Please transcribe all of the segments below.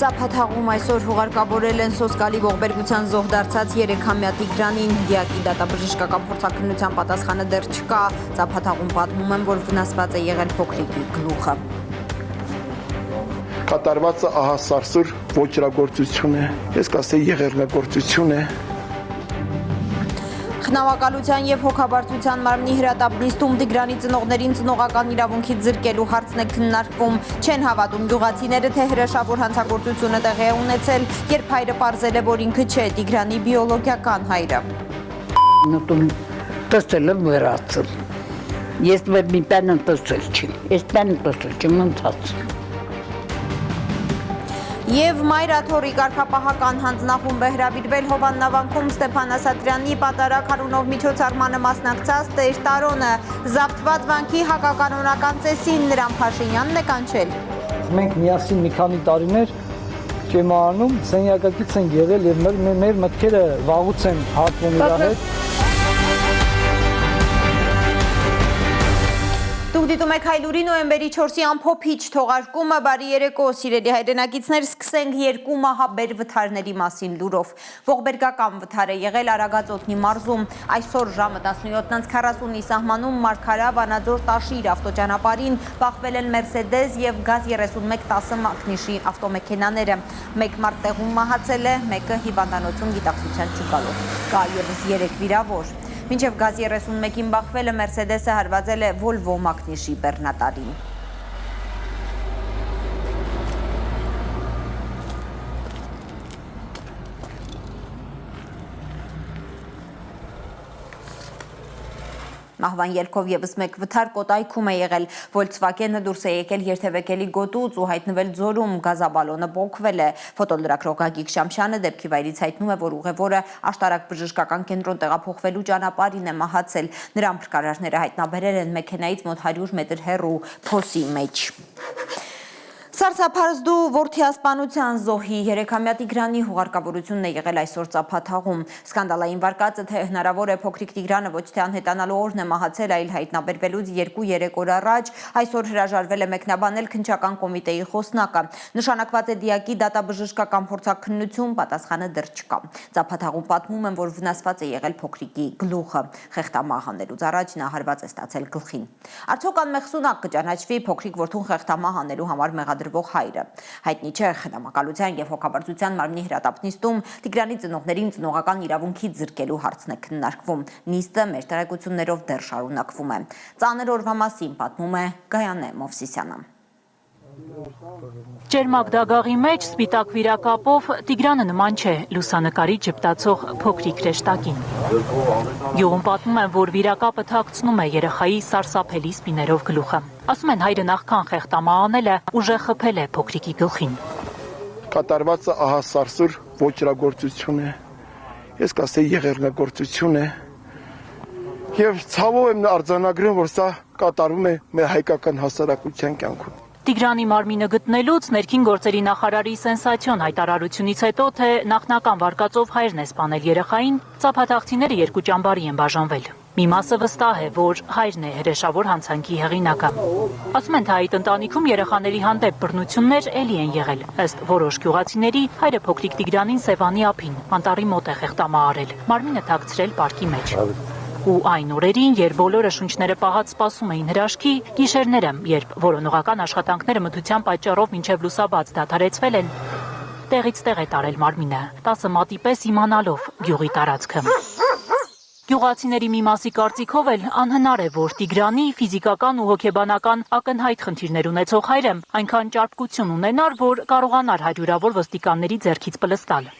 Ծափաթաղում այսօր հուղարկավորել են Սոսկալի ողբերգության զոհ դարձած 3-ամյա Տիգրանին, դիակի դատաբժշկական փորձաքննության պատասխանը դեռ չկա, Ծափաթաղում պատմում են, որ վնասված է եղել փոքրիկի գլուխը։ Կատարվածը ահա սարսուր ոչրագործություն է, ես կասեի եղեռնագործություն է։ Խնամակալության և հոգաբարձության մարմնի հրատապ նիստում Տիգրանի ծնողներին ծնողական իրավունքից զրկելու հարցն է քննարկվում, չեն հավատում գյուղացիները, թե հրեշավոր հանցագործությունը տեղի է ունեցել, երբ հայրը պարզել է, որ ինքը չէ Տիգրանի բիոլոգիական հայրը։ Տեսել եմ վերացել, ես մի բան տեսել չեմ, ես բան տեսել չեմ ընթաց։ Եվ Մայրաթորի կարգապահական հանձնախումբ է հրավիրվել Հովաննավանքում Ստեփան Ասատրյանի պատարագ Հարունով միջոցառմանը մասնակցած Տեր Տարոնը, զավթված վանքի հակականոնական ծեսին նրան Փաշինյանն է կանչել։ Մենք միասին մի քանի տարիներ ճեմարանում սենյակակից են եղել եւ մեր մտքերը վաղուց են հատվում իր հետ։ Դուք դիտում եք Հայլուրի նոյեմբերի 4-ի ամփոփիչ թողարկումը, բարի երեկո, սիրելի հայրենակիցներ, սկսենք երկու մահաբեր վթարների մասին լուրով։ Ողբերգական վթար է եղել Արագածոտնի մարզում, այսօր ժամը 17:40-ի սահմանում Մարգարա Վանաձոր Տաշիր ավտոճանապարհին բախվել են Մերսեդես եւ Գազ 3110 մակնիշի ավտոմեքենաները։ Մեկ մարդ տեղում մահացել է, մեկը հիվանդանոցում գիտակցության չգալով։ Կա եւս 3 վիրավոր։ Մինչև Գազ 31-ին բախվելը Մերսեդեսը հարվածել է Վոլվո մակնիշի բեռնատարին։ Մահվան ելքով եւս մեկ վթար Կոտայքում է եղել, Volkswagen-ը դուրս է եկել երթևեկելի գոտուց ու հայտնվել ձորում, գազաբալոնը պոկվել է։ Ֆոտոլրագրող Գագիկ Շամշյանը դեպքի վայրից հայտնում է, որ ուղևորը աշտարակ բժշկական կենտրոն տեղափոխվելու ճանապարհին է մահացել։ Նրան փրկարարները հայտնաբերել են մեքենայից մոտ 100 մետր հեռու փոսի մեջ։ Սարսափազդու որդիասպանության զոհի 3-ամյա Տիգրանի հուղարկավորությունն է եղել այսօր Ծափաթաղում։ Սկանդալային վարկածը, թե հնարավոր է փոքրիկ Տիգրանը ոչ թե անհետանալու օրն է մահացել, այլ հայտնաբերվելուց 2-3 օր առաջ, այսօր հրաժարվել է մեկնաբանել քննչական կոմիտեի խոսնակը։ Նշանակված է դիակի դատաբժշկական փորձաքննություն, պատասխանը դեռ չկա։ Ծափաթաղում պատմում են, որ վնասված է եղել փոքրիկի գլուխը։ Խեղտամահ անելուց առաջ նա հարված է ստացել գլխին։ Արդյոք անմեղսունակ կճանաչվի փոքրիկ որդուն խեղտամահ անելու համար մեղադրվող հայրը։ Հայտնի չէ, խնամակալության եւ հոգաբարձության մարմնի հրատապ նիստում Տիգրանի ծնողներին ծնողական իրավունքից զրկելու հարցն է քննարկվում։ Նիստը մեր տեղեկություններով դեռ շարունակվում է։ Ծանր օրվա մասին պատմում է Գայանե Մովսիսյանը։ Ճերմակ դագաղի մեջ սպիտակ վիրակապով Տիգրանը նման չէ լուսանկարի ճպտացող փոքրիկ հրեշտակին։ Գյուղում պատմում են, որ վիրակապը թաքցնում է երեխայի սարսափելի սպիներով գլուխը։ Ասում են, հայրը նախքան խեղտամահ անելը ուժեղ խփել է փոքրիկի գլխին։ Կատարվածը ահա սարսուր ոչրագործություն է, ես կասեի եղեռնագործություն է։ Եվ ցավով եմ արձանագրում, որ սա կատարվում է մեր հայկական հասարակության կյանքում։ Տիգրանի մարմինը գտնելուց ներքին գործերի նախարարի սենսացիոն հայտարարությունից հետո, թե նախնական վարկածով հայրն է սպանել երեխային, ծափաթաղցիները երկու ճամբարի են բաժանվել։ Մի մասը վստահ է, որ հայրն է հրեշավոր հանցանքի հեղինակը։ Ասում են, թե այդ ընտանիքում երեխաների հանդեպ բռնություններ էլի են եղել։ Ըստ որոշ գյուղացիների, հայրը փոքրիկ Տիգրանին Սևանի ափին, անտառի մոտ է խեղտամահ արել, մարմինը թաքցրել պարկի մեջ։ Ու այն օրերին, երբ բոլորը շունչները պահած սպասում էին հրաշքի, գիշերները, երբ որոնողական աշխատանքները մթության պատճառով մինչև լուսաբաց դադարեցվել են, տեղից տեղ է տարել մարմինը, 10 մատի պես իմանալով գյուղի տարածքը։ Գյուղացիների մի մասի կարծիքով էլ անհնար է, որ Տիգրանի ֆիզիկական ու հոգեբանական ակնհայտ խնդիրներ ունեցող հայրը այնքան ճարպկություն ունենար, որ կարողանար հարյուրավոր ոստիկանների ձեռքից պլստալ։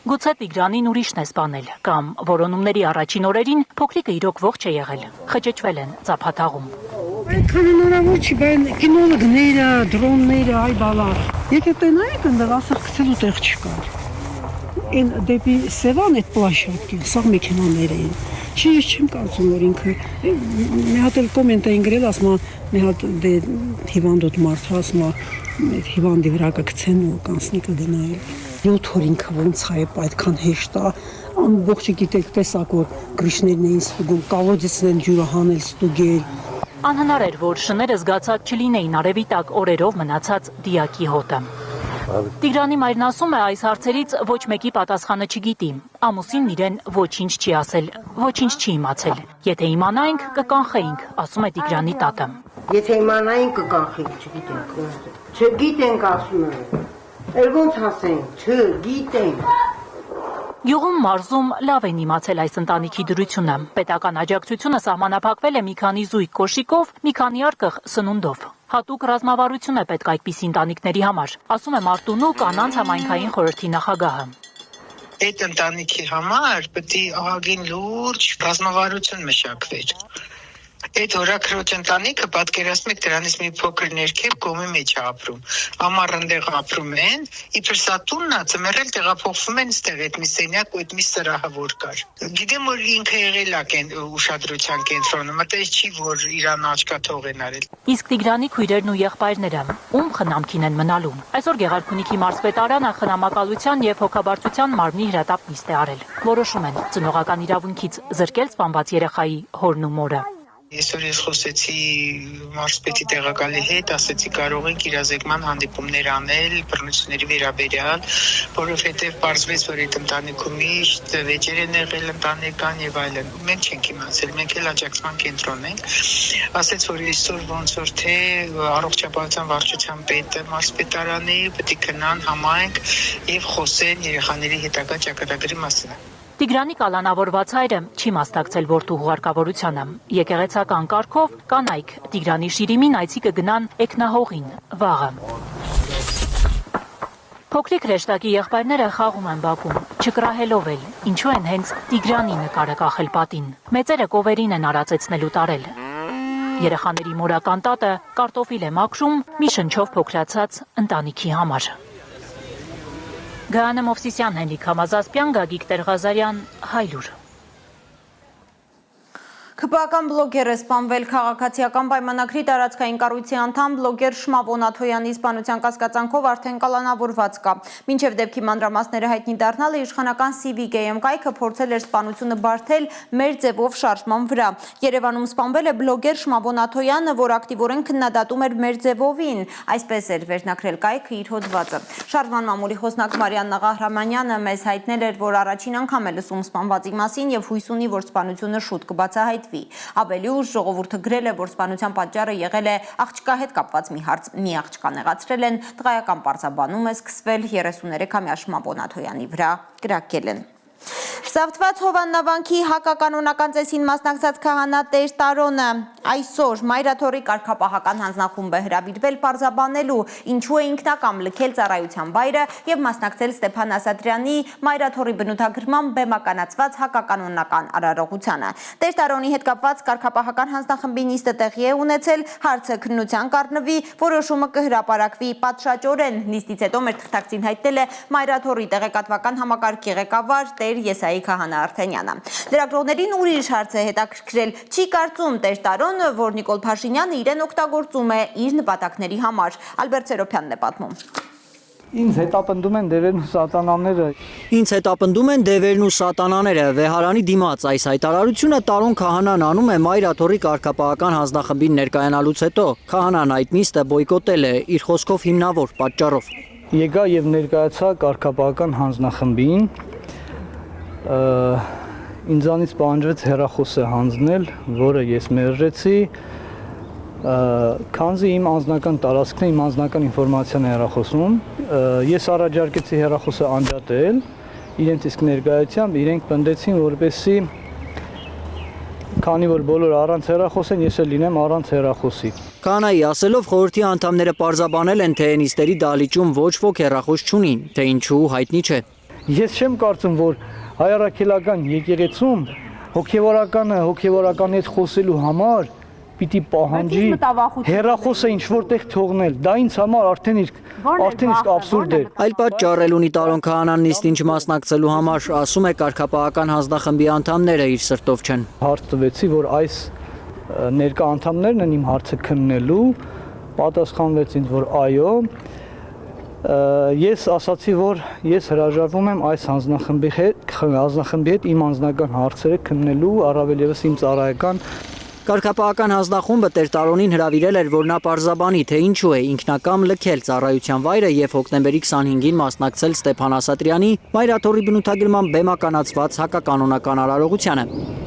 Գուցե Տիգրանին ուրիշն է սպանել, կամ որոնումների առաջին օրերին փոքրիկը իրոք ողջ է եղել, խճճվել են Ծափաթաղում։ Այնքան հնարավոր չի, բայց կինոլոգները, դրոնները, այ բալա։ Եկեք տենայեք ընդեղ ասել գցելու տեղ չկար։ Այն դեպի Սևան այդ պլաշատկին, սաղ մեքենաներ էին։ Չի, ես չեմ կարծում, որ ինքը մի հատ էլ կոմենտ էին գրել, ասում մի հատ դե հիվանդոտ մարդ, ասում հիվանդի վրա կգցեն ու կանցնի կդնայել։ 7 օր ինքը ոնց է այդքան հեշտ է, ամբողջը գիտեք տեսակ որ գրիշներն էին ստուգում, կալոդեսն են ջուրը հանել ստուգել։ Անհնար էր, որ շները զգացած չլինեին արևի տակ օրերով մնացած դիակի հոտը։ Տիգրանի մայրն ասում է, այս հարցերից ոչ մեկի պատասխանը չգիտի։ Ամուսինն իրեն ոչինչ չի ասել, ոչինչ չի իմացել։ Եթե իմանայինք, կկանխեինք, ասում է Տիգրանի տատը։ Եթե իմանայինք կկանխենք, չգիտենք ասում եմ, ոնց ասենք, չգիտենք։ Գյուղում մարզում լավ են իմացել այս ընտանիքի դրությունը։ Պետական աջակցությունը սահմանափակվել է մի քանի զույգ կոշիկով, մի քանի արկղ սնունդով։ Հատուկ ռազմավարություն է պետք այդպիսի ընտանիքների համար, ասում է Մարտունու կանանց համայնքային խորհրդի նախագահը։ Այդ ընտանիքի համար պետք է ահագին լուրջ ռազմավարություն մշակվեր։ Այդ հորաքրոջ ընտանիքը պատկերացնում եք դրանից մի փոքր ներքև կողմի մեջ է ապրում։ Ամառ ընդեղ ապրում են, իբր սա տունն է, ձմեռել տեղափոխվում են ստեղ այդ մի սենյակ ու այդ մի սրահը որ կար։ Գիտեմ որ ինքը եղել է ուշադրության կենտրոնում, մտած չի որ իրան աչքաթող են արել։ Իսկ Տիգրանի քույրերն ու եղբայրները ում խնամքին են մնալու։ Այսօր Գեղարքունիքի մարզպետարանը խնամակալության եւ հոգաբարձության մարմնի հրատապ նիստ է արել։ Որոշում են ծնողական իրավունքից զրկել սպանված երեխայի հորն ու մորը։ Այսօր ես խոսեցի մարզպետի տեղակալի հետ, ասեցի կարող ենք իրազեկման հանդիպումներ անել բռնությունների վերաբերյալ, որովհետև պարզվեց, որ այդ ընտանիքում միշտ վեճեր են եղել ընտանեկան եւ այլն։ Մենք չենք իմացել, մենք էլ աջակցման կենտրոն ենք։ Ասեց, որ այսօր ոնց որ թե առողջապահության վարչության պետը, մարզպետարանի պետք է գնան համայնք եւ խոսեն երեխաների հետագա ճակատագրի մասին։ Տիգրանի կալանավորված հայրը չի մասնակցել որդու հուղարկավորությանը։ Եկեղեցական կարգով կանայք Տիգրանի շիրիմին այցի կգնան էգնահողին վաղը։ Փոքրիկ հրեշտակի եղբայրները խաղում են բակում, չկրահելով էլ, ինչու են հենց Տիգրանի նկարը կախել պատին։ Մեծերը կովերին են արածեցնելու տարել։ Երեխաների մորական տատը կարտոֆիլ է մաքրում մի շնչով փոքրացած ընտանիքի համար։ Գայանե Մովսիսյան, Հենրիկ Համազասպյան, Գագիկ Տեր-Ղազարյան, Հայլուր։ ՔՊԱ-ական բլոգեր է սպանվել քաղաքացիական պայմանագրի տարածքային կառույցի անդամ բլոգեր Շմավոն Աթոյանի սպանության կասկածանքով արդեն կալանավորված կա։ Մինչև դեպքի մանրամասները հայտնի դառնալը իշխանական CVKM կայքը փորձել էր սպանությունը բարթել մեր ձևով շարժման վրա։ Երևանում սպանվել է բլոգեր Շմավոն Աթոյանը, որ ակտիվորեն քննադատում էր մեր ձևովին, այսպես էր վերնագրել կայքը իր հոդվածը։ Շարժման մամուլի խոսնակ Մարիաննա Ղահրամանյանը մեզ հայտնել էր, որ առաջին անգամ է լսում սպանվածի մասին եւ հույս ունի, որ սպանությունը շուտ կբացահայտվի։ Ավելի ուշ ժողովուրդը գրել է, որ սպանության պատճառը եղել է աղջկա հետ կապված մի հարց։ Մի աղջկա նեղացրել են, տղայական պարզաբանում է սկսվել 33-ամյա Շմավոն Աթոյանի վրա կրակել են։ Սավթված Հովաննավանքի հակականոնական ծեսին մասնակցած քահանա Տեր Տարոնը այսօր Մայրաթորի կարգապահական հանձնախումբ է հրավիրվել պարզաբանելու ինչու է ինքնակամ լքել ծառայության վայրը եւ մասնակցել Ստեփան Ասատրյանի Մայրաթորի բնութագրման բեմականացված հակականոնական արարողությանը։ Տեր Տարոնի հետ կապված կարգապահական հանձնախմբի նիստը տեղի է ունեցել, հարցը քննության կառնվի, որոշումը կհրապարակվի պատշաճորեն։ Նիստից հետո մեր թղթակցին հայտնել է Մայրաթորի տեղեկատվական համակարգի ղեկավար Տեր Եսայի Քահանա Արթենյանը։ Լրագրողներին ուրիշ հարց է հետաքրքրել, չի կարծում Տեր Տարոնը, որ Նիկոլ Փաշինյանը իրեն օգտագործում է իր նպատակների համար։ Ալբերտ Սերոփյանն է պատմում։ Ինձ հետապնդում են դևերն ու սատանաները։ Ինձ հետապնդում են դևերն ու սատանաները։ Վեհարանի դիմաց այս հայտարարությունը Տարոն Քահանան անում է Մայրաթորի կարգապահական հանձնախմբին ներկայանալուց հետո։ Քահանան այդ նիստը բոյկոտել է իր խոսքով հիմնավոր պատճառով։ Եկա եւ ներկայացա կարգապահական հանձնախմբին։ Ինձանից պահանջվեց հեռախոսը հանձնել, որը ես մերժեցի, քանզի իմ անձնական տարածքն է, իմ անձնական ինֆորմացիան է հեռախոսում։ Ես առաջարկեցի հեռախոսը անջատել, իրենց իսկ ներկայությամբ իրենք պնդեցին, որպեսզի քանի որ բոլորը առանց հեռախոս են, ես էլ լինեմ առանց հեռախոսի։ Քահանայի ասելով խորհրդի անդամները պարզաբանել են, թե նիստերի դահլիճում ոչ ոք հեռախոս չունին, թե ինչու հայտնի չէ։ Ես չեմ կարծում, որ հայ առաքելական եկեղեցում հոգևորականի հետ խոսելու համար պիտի պահանջի հեռախոսը ինչ որտեղ թողնել։ Դա ինձ համար արդեն իսկ աբսուրդ է։ Այլ պատճառ էլ ունի Տարոն Քահանան նիստին չմասնակցելու համար, ասում է կարգապահական հանձնախմբի անդամները իր սրտով չեն։ Հարց տվեցի, որ այս ներկա անդամներն են իմ հարցը քննելու, պատասխանվեց ինձ, որ այո։ Ես ասացի, որ ես հրաժարվում եմ այս հանձնախմբի հետ իմ անձնական հարցերը քննելու, առավել ևս իմ ծառայական։ Կարգապահական հանձնախումբը Տեր Տարոնին հրավիրել էր, որ նա պարզաբանի, թե ինչու է ինքնակամ լքել ծառայության վայրը եւ հոկտեմբերի 25-ին մասնակցել Ստեփան Ասատրյանի Մայրաթորի բնութագրման բեմականացված հակականոնական արարողությանը։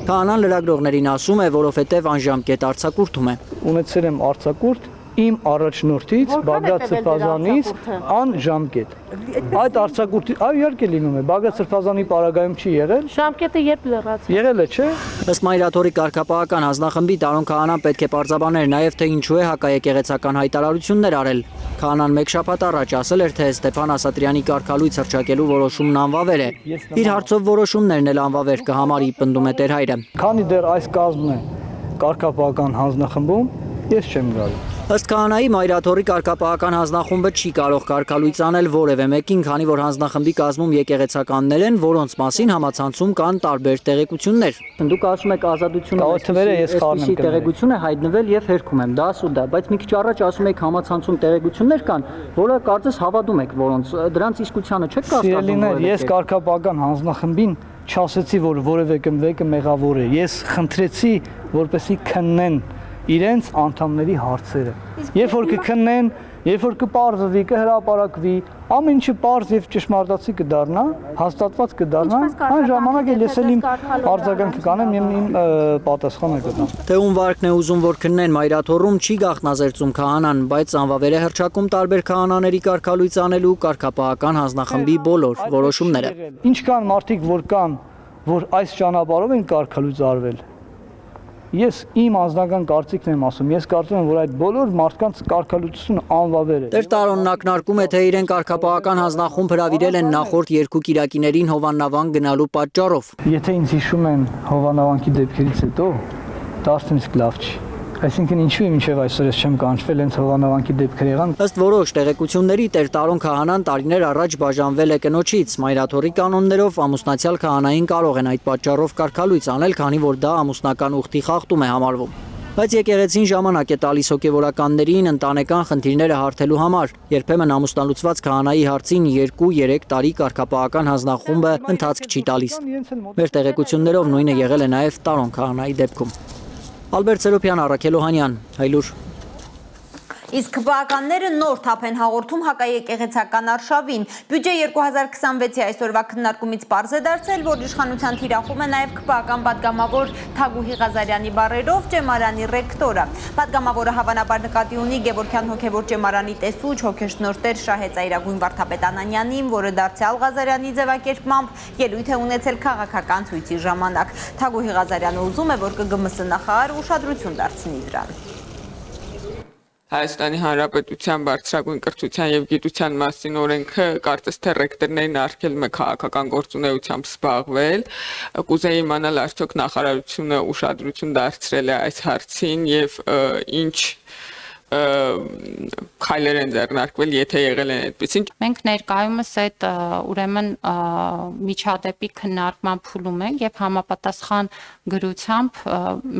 Քահանան լրագրողներին ասում է, որովհետեւ անժամկետ արձակուրդում է։ Ունեցել եմ արձակուրդ իմ առաջնորդից Բագրատ Սրբազանից անժամկետ։ Այդ արձակուրդի, իհարկե լինում է, Բագրատ Սրբազանի պարագայում չի եղել։ Ժամկետը երբ լրացավ։ Եղել է, չէ՞։ Ըստ Մայրաթորի կարգապահական հանձնախմբի Տարոն քահանան պետք է պարզաբաներ նաև թե ինչու է հակաեկեղեցական հայտարարություններ արել։ Քահանան մեկ շաբաթ առաջ ասել էր, թե Ստեփան Ասատրյանի կարգալույց հռչակելու որոշումն անվավեր է։ Իր հարցով որոշումներն էլ անվավեր կհամարի, պնդում է Տեր Հայրը։ Քանի դեռ այս կազմն է կարգապահական հանձնախմբում, ես չեմ գալու։ Ըստ քահանայի Մայրաթորի կարգապահական հանձնախումբը չի կարող կարգալույց անել որևէ մեկին, քանի որ հանձնախմբի կազմում եկեղեցականներ են, որոնց մասին համացանցում կան տարբեր տեղեկություններ։ Դուք ասում եք ազատությունը տեղեկություն է հայտնվել եւ հերքում եմ, դա սուտ է, բայց մի քիչ առաջ ասում եք համացանցում տեղեկություններ կան, որը կարծես հավատում եք, որոնց դրանց իսկությանը չեք կասկածում։ Ես կարգապահական հանձնախմբին չասեցի, որ որևէ մեկը մեղավոր է։ Ես խնդրեցի, որպեսզի քննեն իրենց անդամների հարցերը։ Երբ որ կքննեն, երբ որ կպարզվի, կհրապարակվի, ամեն ինչը պարզ եւ ճշմարտացի կդառնա, հաստատված կդառնա, այն ժամանակ էլ ես իմ արձագանքը կանեմ եւ իմ պատասխանը կտամ։ Թե ում վարկն է ուզում որ քննեն Մայրաթորում չի գաղտնազերծում քահանան, բայց անվավեր է հռչակում տարբեր քահանաների կարգալույց անելու կարգապահական հանձնախմբի բոլոր որոշումները։ Ինչքան մարդիկ որ կան, որ այս ճանապարհով են կարգալույց արվել։ Ես իմ անձնական կարծիքն եմ ասում, ես կարծում եմ, որ այդ բոլոր մարդկանց կարգալույցությունը անվավեր է։ Տեր Տարոնն ակնարկում է, թե իրեն կարգապահական հանձնախումբ հրավիրել են նախորդ երկու կիրակիներին Հովաննավան գնալու պատճառով։ Եթե ինձ հիշում են Հովանավանքի դեպքերից հետո, դա արդեն իսկ լավ չի։ Այսինքն ինչու է մինչև այսօր ես չեմ կանչվել, հենց Հովանավանքի դեպքեր եղան։ Ըստ որոշ տեղեկությունների Տեր Տարոն քահանան տարիներ առաջ բաժանվել է կնոջից, Մայրաթորի կանոններով ամուսնացյալ քահանային կարող են այդ պատճառով կարգալույց անել, քանի որ դա ամուսնական ուխտի խախտում է համարվում։ Բայց եկեղեցին ժամանակ է տալիս հոգևորականներին ընտանեկան խնդիրները հարթելու համար։ Երբեմն ամուսնալուծված քահանայի հարցին 2-3 տարի կարգապահական հանձնախումբը ընթացք չի տալիս։ Մեր տեղեկություններով նույնը եղել է նաև Տարոն քահանայի դեպքում։ Ալբերտ Սերոփյան, Առաքել Օհանյան, Հայլուր։ Իսկ քվեականները նոր թափ են հաղորդում հակաեկեղեցական արշավին։ Բյուջե 2026-ի այսօրվա քննարկումից պարզ է դարձել, որ իշխանության թիրախում է նաև քվեական պատգամավոր Թագուհի Ղազարյանի բառերով ճեմարանի ռեկտորը։ Պատգամավորը հավանաբար նկատի ունի Գևորգյան հոգևոր ճեմարանի տեսուչ հոգեշնորհ Շահե Ծայրագույն Վարդապետ Անանյանին, որը դարձյալ Ղազարյանի ձևակերպմամբ ելույթ է ունեցել քաղաքական ցույցի ժամանակ։ Թագուհի Ղազարյանը ուզում է, որ ԿԳՄՍ նախարարը ուշադրություն դարձնի դրան։ Հայաստանի Հանրապետության բարձրագույն կրթության եւ գիտության մասին օրենքը կարծես թե ռեկտորներին արգելում է քաղաքական գործունեությամբ զբաղվել։ Կուզեի իմանալ արդյոք նախարարությունը ուշադրություն դարձրել է այս հարցին եւ ինչ քայլեր են ձեռնարկվել, եթե եղել են այդպեսին։ Մենք ներկայումս այդ ուրեմն միջադեպի քննարկման փուլում ենք եւ համապատասխան գրությամբ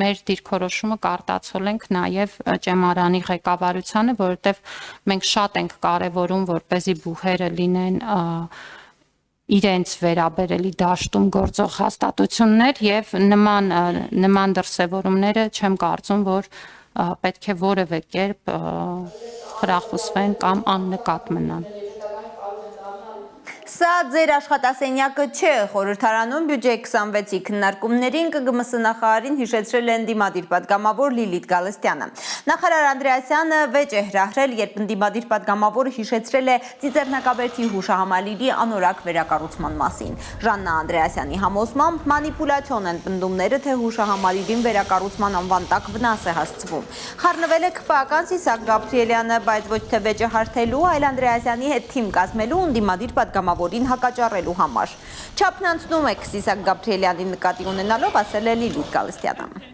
մեր դիրքորոշումը կարտացել ենք նաեւ ճեմարանի ղեկավարությանը, որովհետեւ մենք շատ ենք կարեւորում, որպեսզի բուհերը լինեն իրենց վերաբերելի դաշտում գործող հաստատություններ եւ նման դրսևորումները չեմ կարծում, որ պետք է որևէ կերպ խրախուսվեն կամ աննկատ մնան։ Սա ձեր աշխատասենյակը չէ, խորհրդարանում բյուջե 26-ի քննարկումներին ԿԳՄՍ նախարարին հիշեցրել է ընդդիմադիր պատգամավոր Լիլիթ Գալստյանը։ Նախարար Անդրեասյանը վեճ է հրահրել, երբ ընդդիմադիր պատգամավորը հիշեցրել է Ծիծեռնակաբերդի հուշահամալիրի անորակ վերակառուցման մասին։ Ժաննա Անդրեասյանի համոզմամբ մանիպուլյացիոն են պնդումները, թե հուշահամալիրին վերակառուցման անվան տակ վնաս է հասցվում։ Խառնվել է քվեական Սիսակ Գաբրիելյանը, բայց ոչ թե վեճը հարթելու, այլ Անդրեասյանի հետ թիմ կազմելու ընդդիմադիր պատգամավորին հակաճառելու համար։ Չափն անցնում է Սիսակ Գաբրիելյանին նկատի ունենալով, ասել է Լիլիթ Գալստյանը։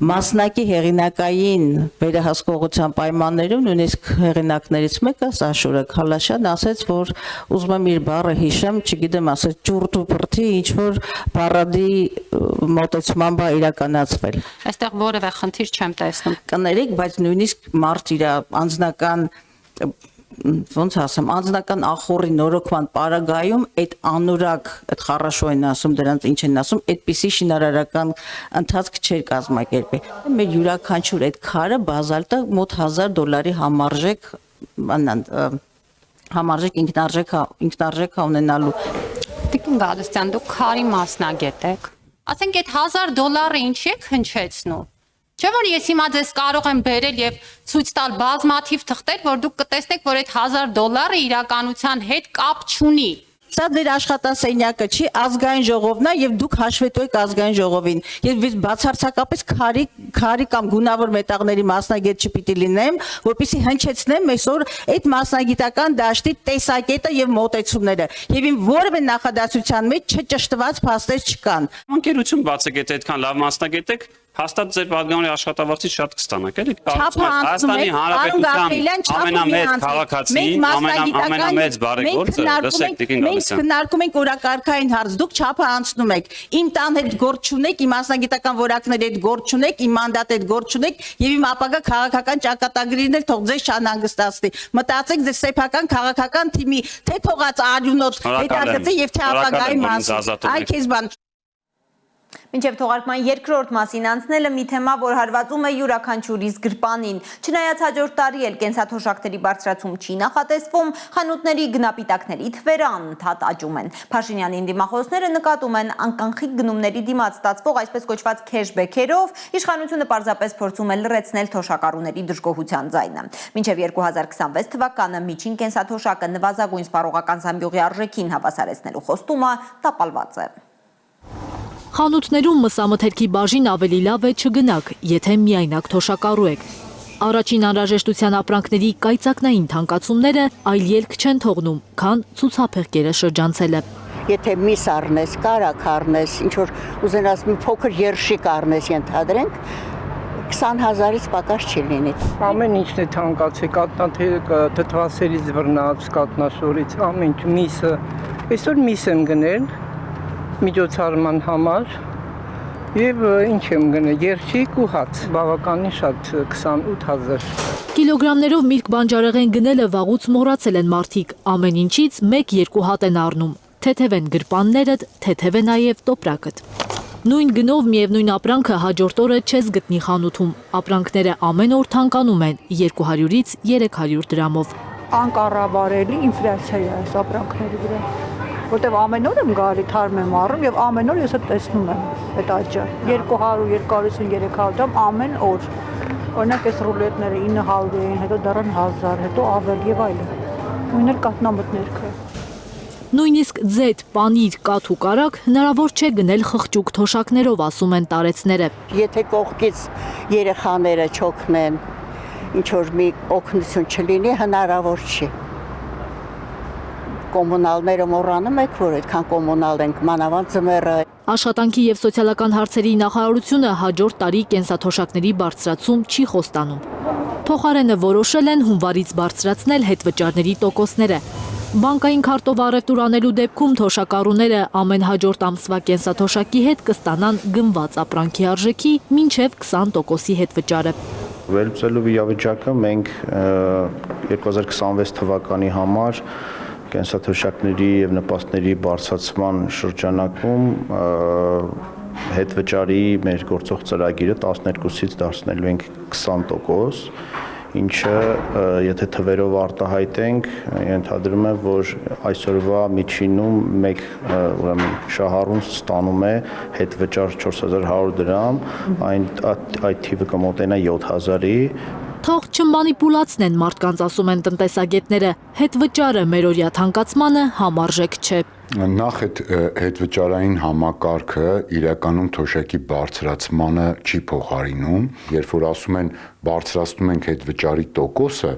Մասնակի հեղինակային վերահսկողության պայմաններում նույնիսկ հեղինակներից մեկը Սաշուրը Քալաշյան ասաց, որ ուզում եմ իր բառը հիշեմ, չգիտեմ, ասաց ճուրտուպրթի ինչ որ բառադի մոտեցման բա իրականացվել։ Այստեղ որևէ խնդիր չեմ տեսնում։ Կներեք, բայց նույնիսկ մարդ իր անձնական ոնց ասեմ, անձնական ախորի նորոգման պարագայում այդ անորակ, այդ խառաշո են ասում, դրանց ինչ են ասում, այդպիսի շինարարական ընթացք չէր կազմակերպի։ Մեր յուրաքանչյուր այդ քարը բազալտը մոտ $1000 համարժեք ինքնարժեք ունենալու։ Տիկին Գալստյան, դուք քարի մասնագետ եք։ Ասենք այդ $1000 ինչի եք հնչեցնում։ Չէ՞ որ ես հիմա ձեզ կարող եմ բերել եւ ցույց տալ բազմաթիվ թղթեր, որ դուք կտեսնեք, որ այդ $1000 իրականության հետ կապ չունի։ Սա ձեր աշխատասենյակը չի, ազգային ժողովն է եւ դուք հաշվետու եք ազգային ժողովին։ Ես բացարձակապես քարի կամ գունավոր մետաղների մասնագետ չպիտի լինեմ, որպեսզի հնչեցնեմ այսօր այդ մասնագիտական դաշտի տեսակետը եւ մոտեցումները։ Եվ իմ որևէ նախադասության մեջ չճշտված փաստեր չկան։ Անկերություն բացակետ այդքան լավ մասնագետ եք, հաստատ ձեր պատգամավորի աշխատավարձից շատ կստանաք, էլի։ Հայաստանի Հանրապետության ամենամեծ քաղաքացին, ամենամեծ բարեգործը, լսեք Տիկին Գալստյան։ Մենք քննարկում ենք օրակարգային հարց, դուք չափը անցնում եք։ Իմ տան հետ գործ չունեք, իմ մասնագիտական որակների հետ գործ չունեք, իմ մանդատի հետ գործ չունեք եւ իմ ապագա քաղաքական ճակատագրերն էլ թող ձեզ չանհանգստացնի։ Մտածեք ձեր սեփական քաղաքական թիմի թե թողած արյունոտ հետագծի եւ թե ապագայի մասին։ Այ քեզ բան Մինչև թողարկման երկրորդ մասին անցնելը մի թեմա, որ հարվածում է յուրաքանչյուրիս գրպանին։ Չնայած հաջորդ տարի էլ կենսաթոշակների բարձրացում չի նախատեսվում, խանութների գնապիտակների թվերը անընդհատ աճում են։ Փաշինյանի դիմախոսները նկատում են անկանխիկ գնումների դիմաց ստացվող այսպես կոչված քեշբեքերով, իշխանությունը պարզապես փորձում է լրացնել թոշակառուների դժգոհության ձայնը։ Մինչև 2026 թվականը միջին կենսաթոշակը նվազագույն սպառողական զամբյուղի արժեքին հավասարեցնելու խոստումը տապալված է։ Խանութներում մսամթերքի բաժին ավելի լավ է չգնաք, եթե միայնակ թոշակառու եք։ Առաջին անհրաժեշտության ապրանքների կայծակնային թանկացումները այլ ելք չեն թողնում, քան ցուցափեղկերը շրջանցելը։ Եթե միս առնես, կարակ առնես, ինչ որ ուզենաս մի փոքր երշիկ առնես, ենթադրենք, 20,000-ից պակաս չի լինի։ Ամեն ինչն է թանկացել, թթվասերից վրնած, կատնաշորից, ամեն ինչ, միսը։ Այսօր միս եմ գնել միջոցառման համար եւ ինչ եմ գնել, երշիկ ու հաց, բավականին շատ 28,000։ Կիլոգրամներով միրգ բանջարեղեն գնելը վաղուց մոռացել են մարդիկ, ամեն ինչից 1-2 հատ են առնում։ Թեթև են գրպաններդ, թեթև է նաեւ տոպրակդ։ Նույն գնով միևնույն ապրանքը հաջորդ օրը չես գտնի խանութում։ Ապրանքները ամեն օր թանկանում են 200-ից 300 դրամով։ Անկառավարելի ինֆլյացիա է այս ապրանքների վրա, որտեղ ամեն օր եմ գալի, թարմ եմ առնում եւ ամեն օր ես տեսնում եմ այդ աճը։ 200, 250, 300 դրամ ամեն օր։ Օրինակ այս ռուլետները 900 էին, հետո դառան 1000, հետո ավել եւ այլն։ Նույն էլ կատնամտներքը։ Նույնիսկ ձեթ, պանիր, կաթ ու կարակ հնարավոր չէ գնել խղճուկ թոշակներով, ասում են տարեցները։ Եթե կողքից երեխաները չօգնեն, ինչ որ մի օգնություն չլինի, հնարավոր չի։ Կոմունալները մոռանում եք, որ այդքան կոմունալ ենք, մանավանդ ձմեռը։ Աշխատանքի եւ սոցիալական հարցերի նախարարությունը հաջորդ տարի կենսաթոշակների բարձրացում չի խոստանում։ Փոխարենը որոշել են հունվարից բարձրացնել հետվճարների տոկոսները։ Բանկային քարտով առևտուր անելու դեպքում թոշակառուները ամեն հաջորդ ամսվա կենսաթոշակի հետ կստանան գնված ապրանքի արժեքի մինչև 20%-ի հետվճարը։ Վերլուծելու իրավիճակը մենք 2026 թվականի համար կենսաթոշակների եւ նպաստների բարձրացման շրջանակում հետվճարի մեր գործող ծրագիրը 12-ից դարձնելու ենք 20%, ինչը եթե թվերով արտահայտենք, ենթադրում է, որ այսօրվա միջինում մեկ ուրեմն շահառուն ստանում է հետվճար 4100 դրամ, այդ թիվը կմոտենա 7000-ի։ Թող չմանիպուլացնեն մարդկանց, ասում են տնտեսագետները, հետվճարը մերօրյա թանկացմանը համարժեք չէ։ Նախ հետվճարային համակարգը իրականում թոշակի բարձրացմանը չի փոխարինում, երբ որ ասում են բարձրացնում ենք հետվճարի տոկոսը,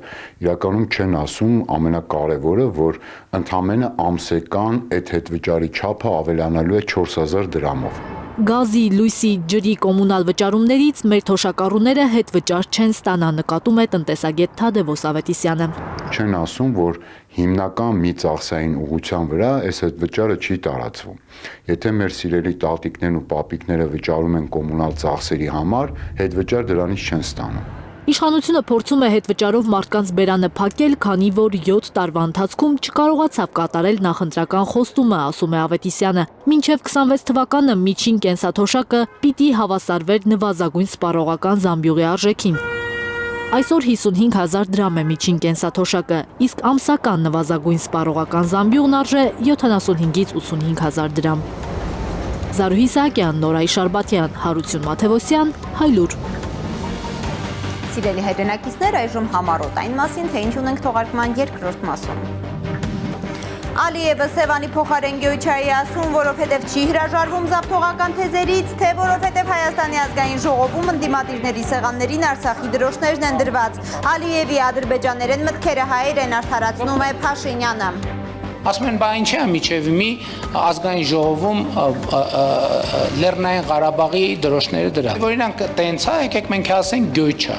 իրականում չեն ասում ամենակարևորը, որ ընդամենը ամսական այդ հետվճարի չափը ավելանալու է 4000 դրամով։ Գազի, լույսի, ջրի կոմունալ վճարումներից մեր թոշակառուները հետվճար չեն ստանա, նկատում է տնտեսագետ Թադևոս Ավետիսյանը։ Չեն ասում, որ հիմնական մի ծախսային ուղղության վրա այս հետվճարը չի տարածվում։ Եթե մեր սիրելի տատիկներն ու պապիկները վճարում են կոմունալ ծախսերի համար, հետվճար դրանից չեն ստանում։ Իշխանությունը փորձում է հետվճարով մարդկանց բերանը փակել, քանի որ 7 տարվա ընթացքում չկարողացավ կատարել նախընտրական խոստումը, ասում է Ավետիսյանը։ Մինչև 26 թվականը միջին կենսաթոշակը պիտի հավասարվեր նվազագույն սպառողական զամբյուղի արժեքին։ Այսօր 55,000 դրամ է միջին կենսաթոշակը, իսկ ամսական նվազագույն սպառողական զամբյուղն արժե 75-ից 85,000 դրամ։ Զարուհի Սահակյան, Նորայ Շարբաթյան, Հարություն Մաթևոսյան, Հայլուր։ Սիրելի հայրենակիցներ, այժմ համառոտ այն մասին, թե ինչ ունենք թողարկման երկրորդ մասում։ Ալիևը Սևանի փոխարեն Գյոյչայի ասում, որովհետև չի հրաժարվում զավթողական թեզերից, թե որովհետև Հայաստանի ազգային ժողովում ընդդիմադիրների սեղաններին Արցախի դրոշներն են դրված։ Ալիևի ադրբեջաներեն մտքերը հայեր են, արդարացնում է Փաշինյանը։ Ասում են, բա ինչ է միջև մի ազգային ժողովում Լեռնային Ղարաբաղի դրոշները դրա։ Որ իրանք տենց է, եկեք մենք ասենք Գյոյչա։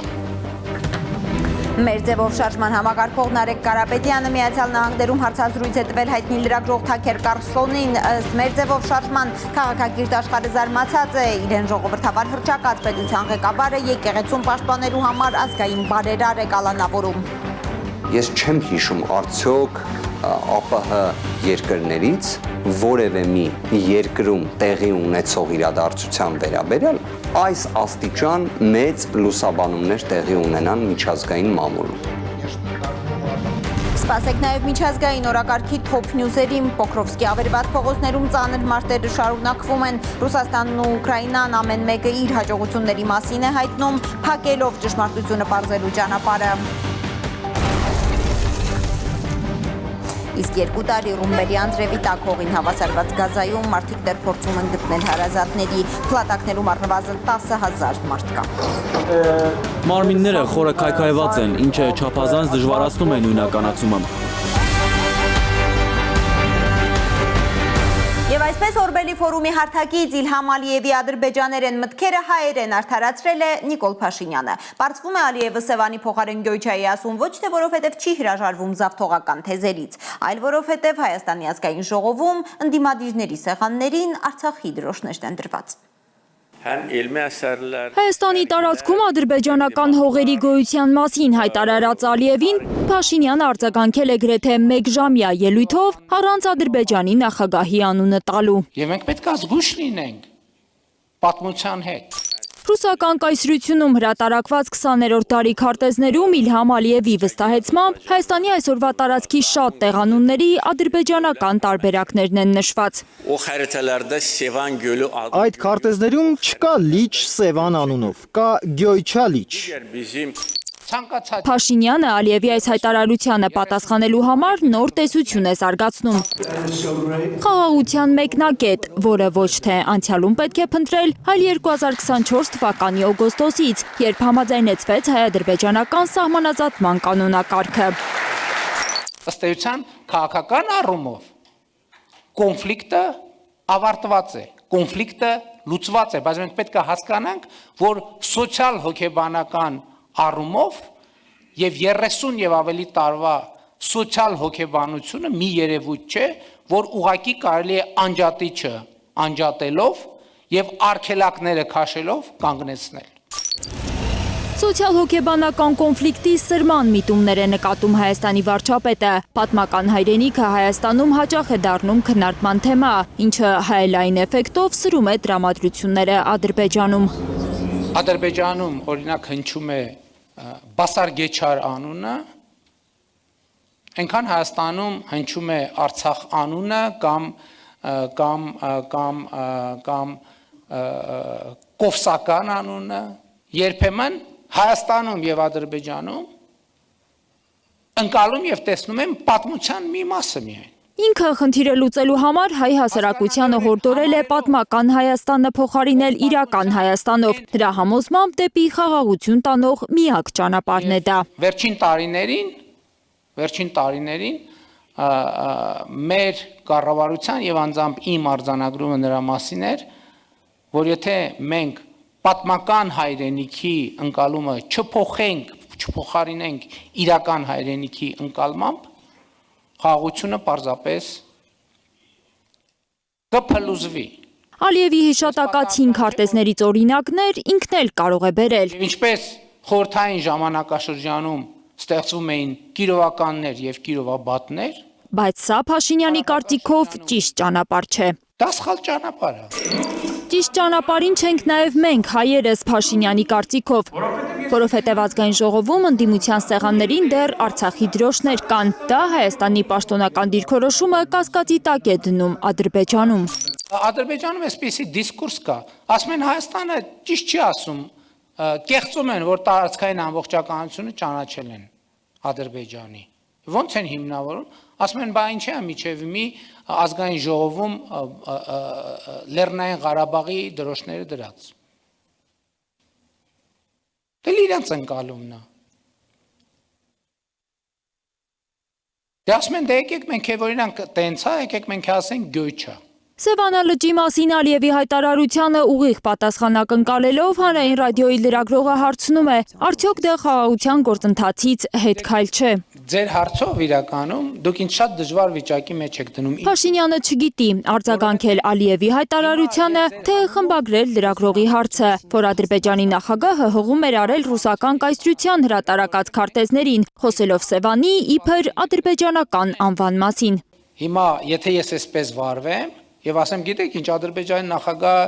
Մեր ձևով շարժման համակարգող Նարեկ Կարապետյանը Միացյալ Նահանգներում հարցազրույց է տվել հայտնի լրագրող Թաքեր Կարսոնին, ըստ մեր ձևով շարժման քաղաքակիրթ աշխարհը զարմացած է, իրեն ժողովրդավար հռչակած պետության ղեկավարը եկեղեցուն պաշտպանելու համար ազգային բարերար է կալանավորում։ Ես չեմ հիշում արդյոք ԱՊՀ երկրներից որևէ մի երկրում տեղի ունեցող իրադարձության վերաբերյալ այս աստիճան մեծ լուսաբանումներ տեղի ունենան միջազգային մամուլում։ Սպասեք նաև միջազգային օրակարգի թոփ նյուզերին, Պոկրովսկի ավերված փողոցներում ծանր մարտերը շարունակվում են, Ռուսաստանն ու Ուկրաինան ամեն մեկը իր հաջողությունների մասին է հայտնում, փակելով ճշմարտությունը պարզելու ճանապարհը։ Իսկ 2 տարի ռումբերի անձրևի տակ հողին հավասարված Գազայում մարդիկ դեռ փորձում են գտնել հարազատների, փլատակներում առնվազն 10,000 մարդ կա։ Մարմինները խորը քայքայված են, ինչը չափազանց դժվարացնում է նույնականացումը։ Եվ այսպես Օրբելի ֆորումի հարթակից Իլհամ Ալիևի ադրբեջաներեն մտքերը հայերեն արդարացրել է Նիկոլ Փաշինյանը։ Պարզվում է Ալիևը Սևանի փոխարեն Գյոյչայի ասում ոչ թե որովհետև չի հրաժարվում զավթողական թեզերից, այլ որովհետև Հայաստանի ազգային ժողովում ընդդիմադիրների սեղաններին Արցախի դրոշներն են դրված։ Հայաստանի տարածքում ադրբեջանական հողերի գոյության մասին հայտարարած Ալիևին Փաշինյանը արձագանքել է գրեթե 1 ժամյա ելույթով առանց Ադրբեջանի նախագահի անունը տալու։ Եվ մենք պետք է զգույշ լինենք պատմության հետ։ Ռուսական կայսրությունում հրատարակված 20-րդ դարի քարտեզներում Իլհամ Ալիևի վստահեցմամբ Հայաստանի այսօրվա տարածքի շատ տեղանունների ադրբեջանական տարբերակներն են նշված։ Այդ քարտեզներում չկա լիճ Սևան անունով, կա Գյոյչա լիճ։ Փաշինյանը Ալիևի այս հայտարարությանը պատասխանելու համար նոր տեսություն է զարգացնում։ Խաղաղության մեկնակետ, որը ոչ թե անցյալում պետք է փնտրել, այլ 2024 թվականի օգոստոսից, երբ համաձայնեցվեց հայ-ադրբեջանական սահմանազատման կանոնակարգը։ Ըստ էության քաղաքական առումով կոնֆլիկտը ավարտված է, կոնֆլիկտը լուծված է, բայց մենք պետք է հասկանանք, որ սոցիալ հոգեբանական առումով եւ 30 եւ ավելի տարվա սոցիալ հոգեբանությունը մի երևույթ չէ, որ ուղակի կարելի է անջատիչը անջատելով եւ արգելակները քաշելով կանգնեցնել։ Սոցիալ հոգեբանական կոնֆլիկտի սրման միտումներ է նկատում Հայաստանի վարչապետը։ Պատմական հայրենիքը Հայաստանում հաճախ է դառնում քննարկման թեմա, ինչը հայելային էֆեկտով սրում է տրամադրությունները Ադրբեջանում։ Ադրբեջանում օրինակ հնչում է Բասարգեչար անունը, այնքան Հայաստանում հնչում է Արցախ անունը կամ Կովսական անունը, երբեմն Հայաստանում եւ Ադրբեջանում ընկալում եւ տեսնում են պատմության մի մասը միայն։ Ինքը խնդիրը լուծելու համար հայ հասարակությանը հորդորել է պատմական Հայաստանը փոխարինել իրական Հայաստանով։ Դրա համոզմամբ դեպի խաղաղություն տանող միակ ճանապարհն է դա։ Վերջին տարիներին մեր կառավարության եւ անձամբ իմ արձանագրումը նրա մասին էր, որ եթե մենք պատմական հայրենիքի ընկալումը չփոխարինենք իրական հայրենիքի ընկալմամբ, խաղաղությունը պարզապես կփլուզվի։ Ալիևի հիշատակած 5 քարտեզներից օրինակներ ինքն էլ կարող է բերել։ Ինչպես խորհրդային ժամանակաշրջանում ստեղծվում էին կիրովականներ եւ կիրովաբատներ, Բայց սա Փաշինյանի կարծիքով ճիշտ ճանապարհ չէ։ դա սխալ ճանապարհ է։ Ճիշտ ճանապարհին չենք նաև մենք հայերս Փաշինյանի կարծիքով, որովհետև ազգային ժողովում ընդդիմության սեղաններին դեռ Արցախի դրոշներ կան։ Դա Հայաստանի պաշտոնական դիրքորոշումը կասկածի տակ է դնում Ադրբեջանում։ Ադրբեջանում էսպիսի դիսկուրս կա, ասում են Հայաստանը ճիշտ չի ասում, կեղծում են, որ տարածքային ամբողջականությունը ճանաչել են Ադրբեջանի։ Ոնց են հիմնավորում, ասում են, բա ինչի է միջև մի ազգային ժողովում Լեռնային Ղարաբաղի դրոշները դրած։ Դե իրենց ընկալումն է։ Դե ասում են, դե եկեք մենք որ իրանք տենց է, եկեք մենք ասենք գյոյ չա։ Սևանա լճի մասին Ալիևի հայտարարությանը ուղիղ պատասխան ակնկալելով հանրային ռադիոյի լրագրողը հարցնում է. արդյոք դա խաղաղության գործընթացից հետ քայլ չէ։ Ձեր հարցով իրականում դուք ինձ շատ դժվար վիճակի մեջ եք դնում։ Փաշինյանը չգիտի արձագանքել Ալիևի հայտարարությանը, թե խմբագրել լրագրողի հարցը, որ Ադրբեջանի նախագահը հողում էր արել ռուսական կայսրության հրատարակած քարտեզներին, խոսելով Սևանի իբր ադրբեջանական անվան մասին։ Հիմա եթե ես այսպես վարվեմ, եւ ասեմ, գիտեք ինչ, Ադրբեջանի նախագահը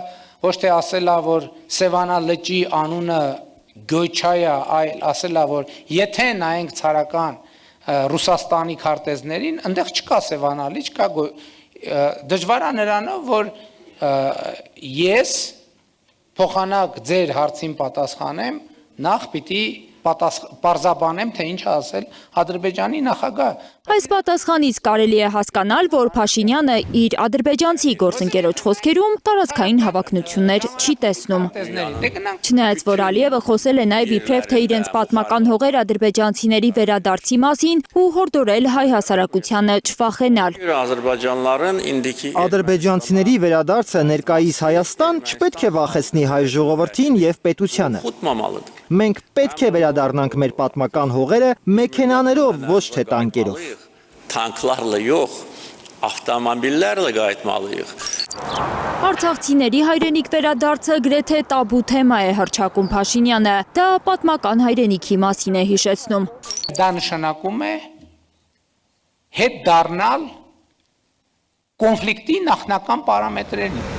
ոչ թե ասելա, որ Սևանա լճի անունը Գոյչայա, այլ ասելա, որ եթե նայենք ցարական Ռուսաստանի քարտեզներին, այնտեղ չկա Սևանա լիճ, կա դժվար է նրանով, որ ես փոխանակ ձեր հարցին պատասխանեմ, նախ պիտի պարզաբանեմ, թե ինչ ասել Ադրբեջանի նախագահ։ Այս պատասխանից կարելի է հասկանալ, որ Փաշինյանը իր ադրբեջանցի գործընկերոջ խոսքերում տարածքային հավակնություններ չի տեսնում։ Չնայած որ Ալիևը խոսել է նաև իբրև թե իրենց պատմական հողեր ադրբեջանցիների վերադարձի մասին ու հորդորել հայ հասարակությանը չվախենալ։ Ադրբեջանցիների վերադարձը ներկայիս Հայաստան չպետք է վախեցնի հայ ժողովրդին եւ պետությանը։ Մենք պետք է վերադառնանք մեր պատմական հողերը մեքենաներով, ոչ թե տանկերով։ Tanklarla yox, avtomobillərlə qayıtmalıyıq։ Արցախցիների հայրենիք վերադարձը գրեթե տաբու թեմա է հռչակում Փաշինյանը։ Դա պատմական հայրենիքի մասին է հիշեցնում։ Դա նշանակում է հետ դառնալ կոնֆլիկտի նախնական պարամետրերին։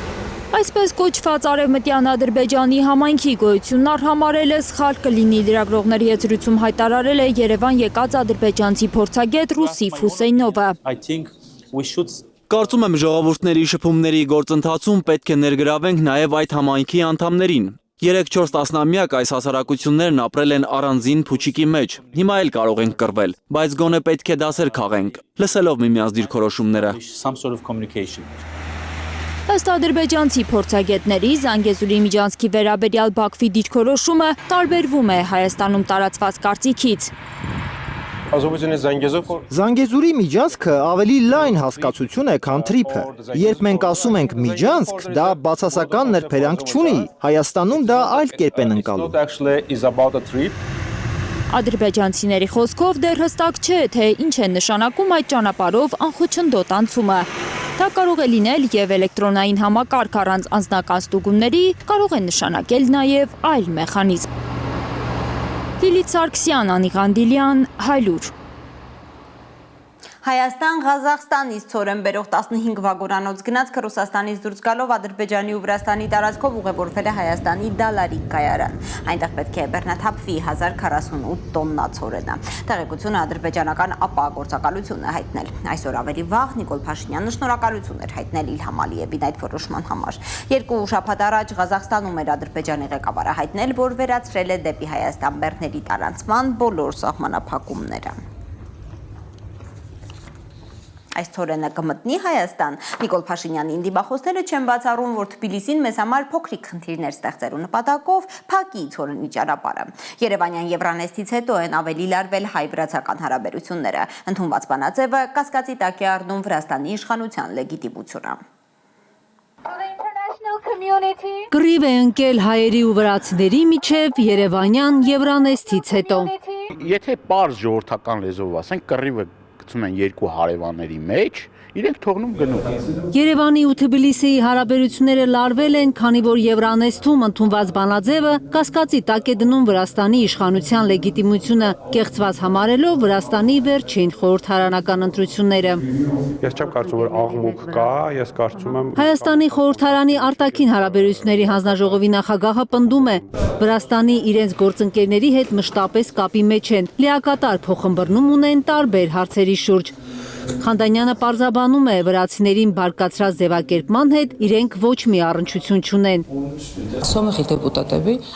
Այսպես կոչված Արևմտյան Ադրբեջանի համայնքի գոյությունն արհամարել է սխալ կլինի լրագրողների հետ զրույցում հայտարարել է Երևան եկած ադրբեջանցի փորձագետ Ռուսիֆ Հուսեյնովը։ Կարծում եմ ժողովուրդների շփումների գործընթացում պետք է ներգրավենք նաև այդ համայնքի անդամներին։ 3-4 տասնամյակ այս հասարակություններն ապրել են առանձին փուչիկի մեջ։ Հիմա էլ կարող ենք կռվել, բայց գոնե պետք է դասեր քաղենք, լսելով միմյանց դիրքորոշումները։ Ըստ ադրբեջանցի փորձագետների Զանգեզուրի միջանցքի վերաբերյալ Բաքվի դիրքորոշումը տարբերվում է Հայաստանում տարածված կարծիքից։ Զանգեզուրի միջանցքը ավելի լայն հասկացություն է, քան թրիփը։ Երբ մենք ասում ենք միջանցք, դա բացասական նրբերանգ չունի։ Հայաստանում դա այլ կերպ են ընկալում։ Ադրբեջանցիների խոսքով դեռ հստակ չէ, թե ինչ է նշանակում այդ ճանապարհով անխոչնդոտ անցումը։ Դա կարող է լինել եւ էլեկտրոնային համակարգ առանց անձնական ստուգումների, կարող է նշանակել նաեւ այլ մեխանիզմ։ Լիլիթ Սարգսյան, Անի Ղանդիլյան, Հայլուր։ Հայաստան-Ղազախստանից ցորեն բերող 15 վագորանոց գնացքը Ռուսաստանից դուրս գալով Ադրբեջանի ու Վրաստանի տարածքով ուղևորվել է Հայաստանի Դալարի կայարան։ Այնտեղ պետք է բեռնաթափվի 1048 տոննա ցորենը։ Տեղեկությունը ադրբեջանական ԱՊԱ գործակալությունն է հայտնել։ Այսօր ավելի վաղ Նիկոլ Փաշինյանը շնորհակալություն էր հայտնել Իլհամ Ալիևին այդ որոշման համար։ 2 շաբաթ առաջ Ղազախստանում էր Ադրբեջանի ղեկավարը հայտնել, որ վերացրել է դեպի Հայաստան բեռների տարանցման բոլոր սահմանափակումները։ Այս ցորենը կմտնի Հայաստան։ Նիկոլ Փաշինյանին դիմախոսները չեն բացառում, որ Թբիլիսին մեզ համար փոքրիկ խնդիրներ ստեղծելու նպատակով փակի ցորենի ճանապարհը։ Երևանյան Եվրանեստից հետո են ավելի լարվել հայ-վրացական հարաբերությունները։ Ընդունված բանաձևը կասկածի տակ է առնում Վրաստանի իշխանության լեգիտիմությունը։ Կռիվ է ընկել հայերի ու վրացիների միջև Երևանյան Եվրանեստից հետո։ Եթե պարզ ժողովրդական լեզվով ասենք, կռիվը գցում են երկու հարևանների մեջ իրենք թողնում գնում։ Երևանի ու Թբիլիսիի հարաբերությունները լարվել են, քանի որ Եվրանեստում ընդունված բանաձևը կասկածի տակ է դնում Վրաստանի իշխանության լեգիտիմությունը, կեղծված համարելով Վրաստանի վերջին խորհրդարանական ընտրությունները։ Ես չեմ կարծում, որ աղմուկ կա, ես կարծում եմ Հայաստանի խորհրդարանի արտաքին հարաբերությունների հանձնաժողովի նախագահը պնդում է, Վրաստանի իրենց գործընկերների հետ մշտապես կապի մեջ են, լիակատար փոխըմբռնում ունեն տարբեր հարցերի շուրջ։ Խանդանյանը պարզաբանում է, վրացիներին բարկացրած ձևակերպման հետ իրենք ոչ մի առնչություն չունեն։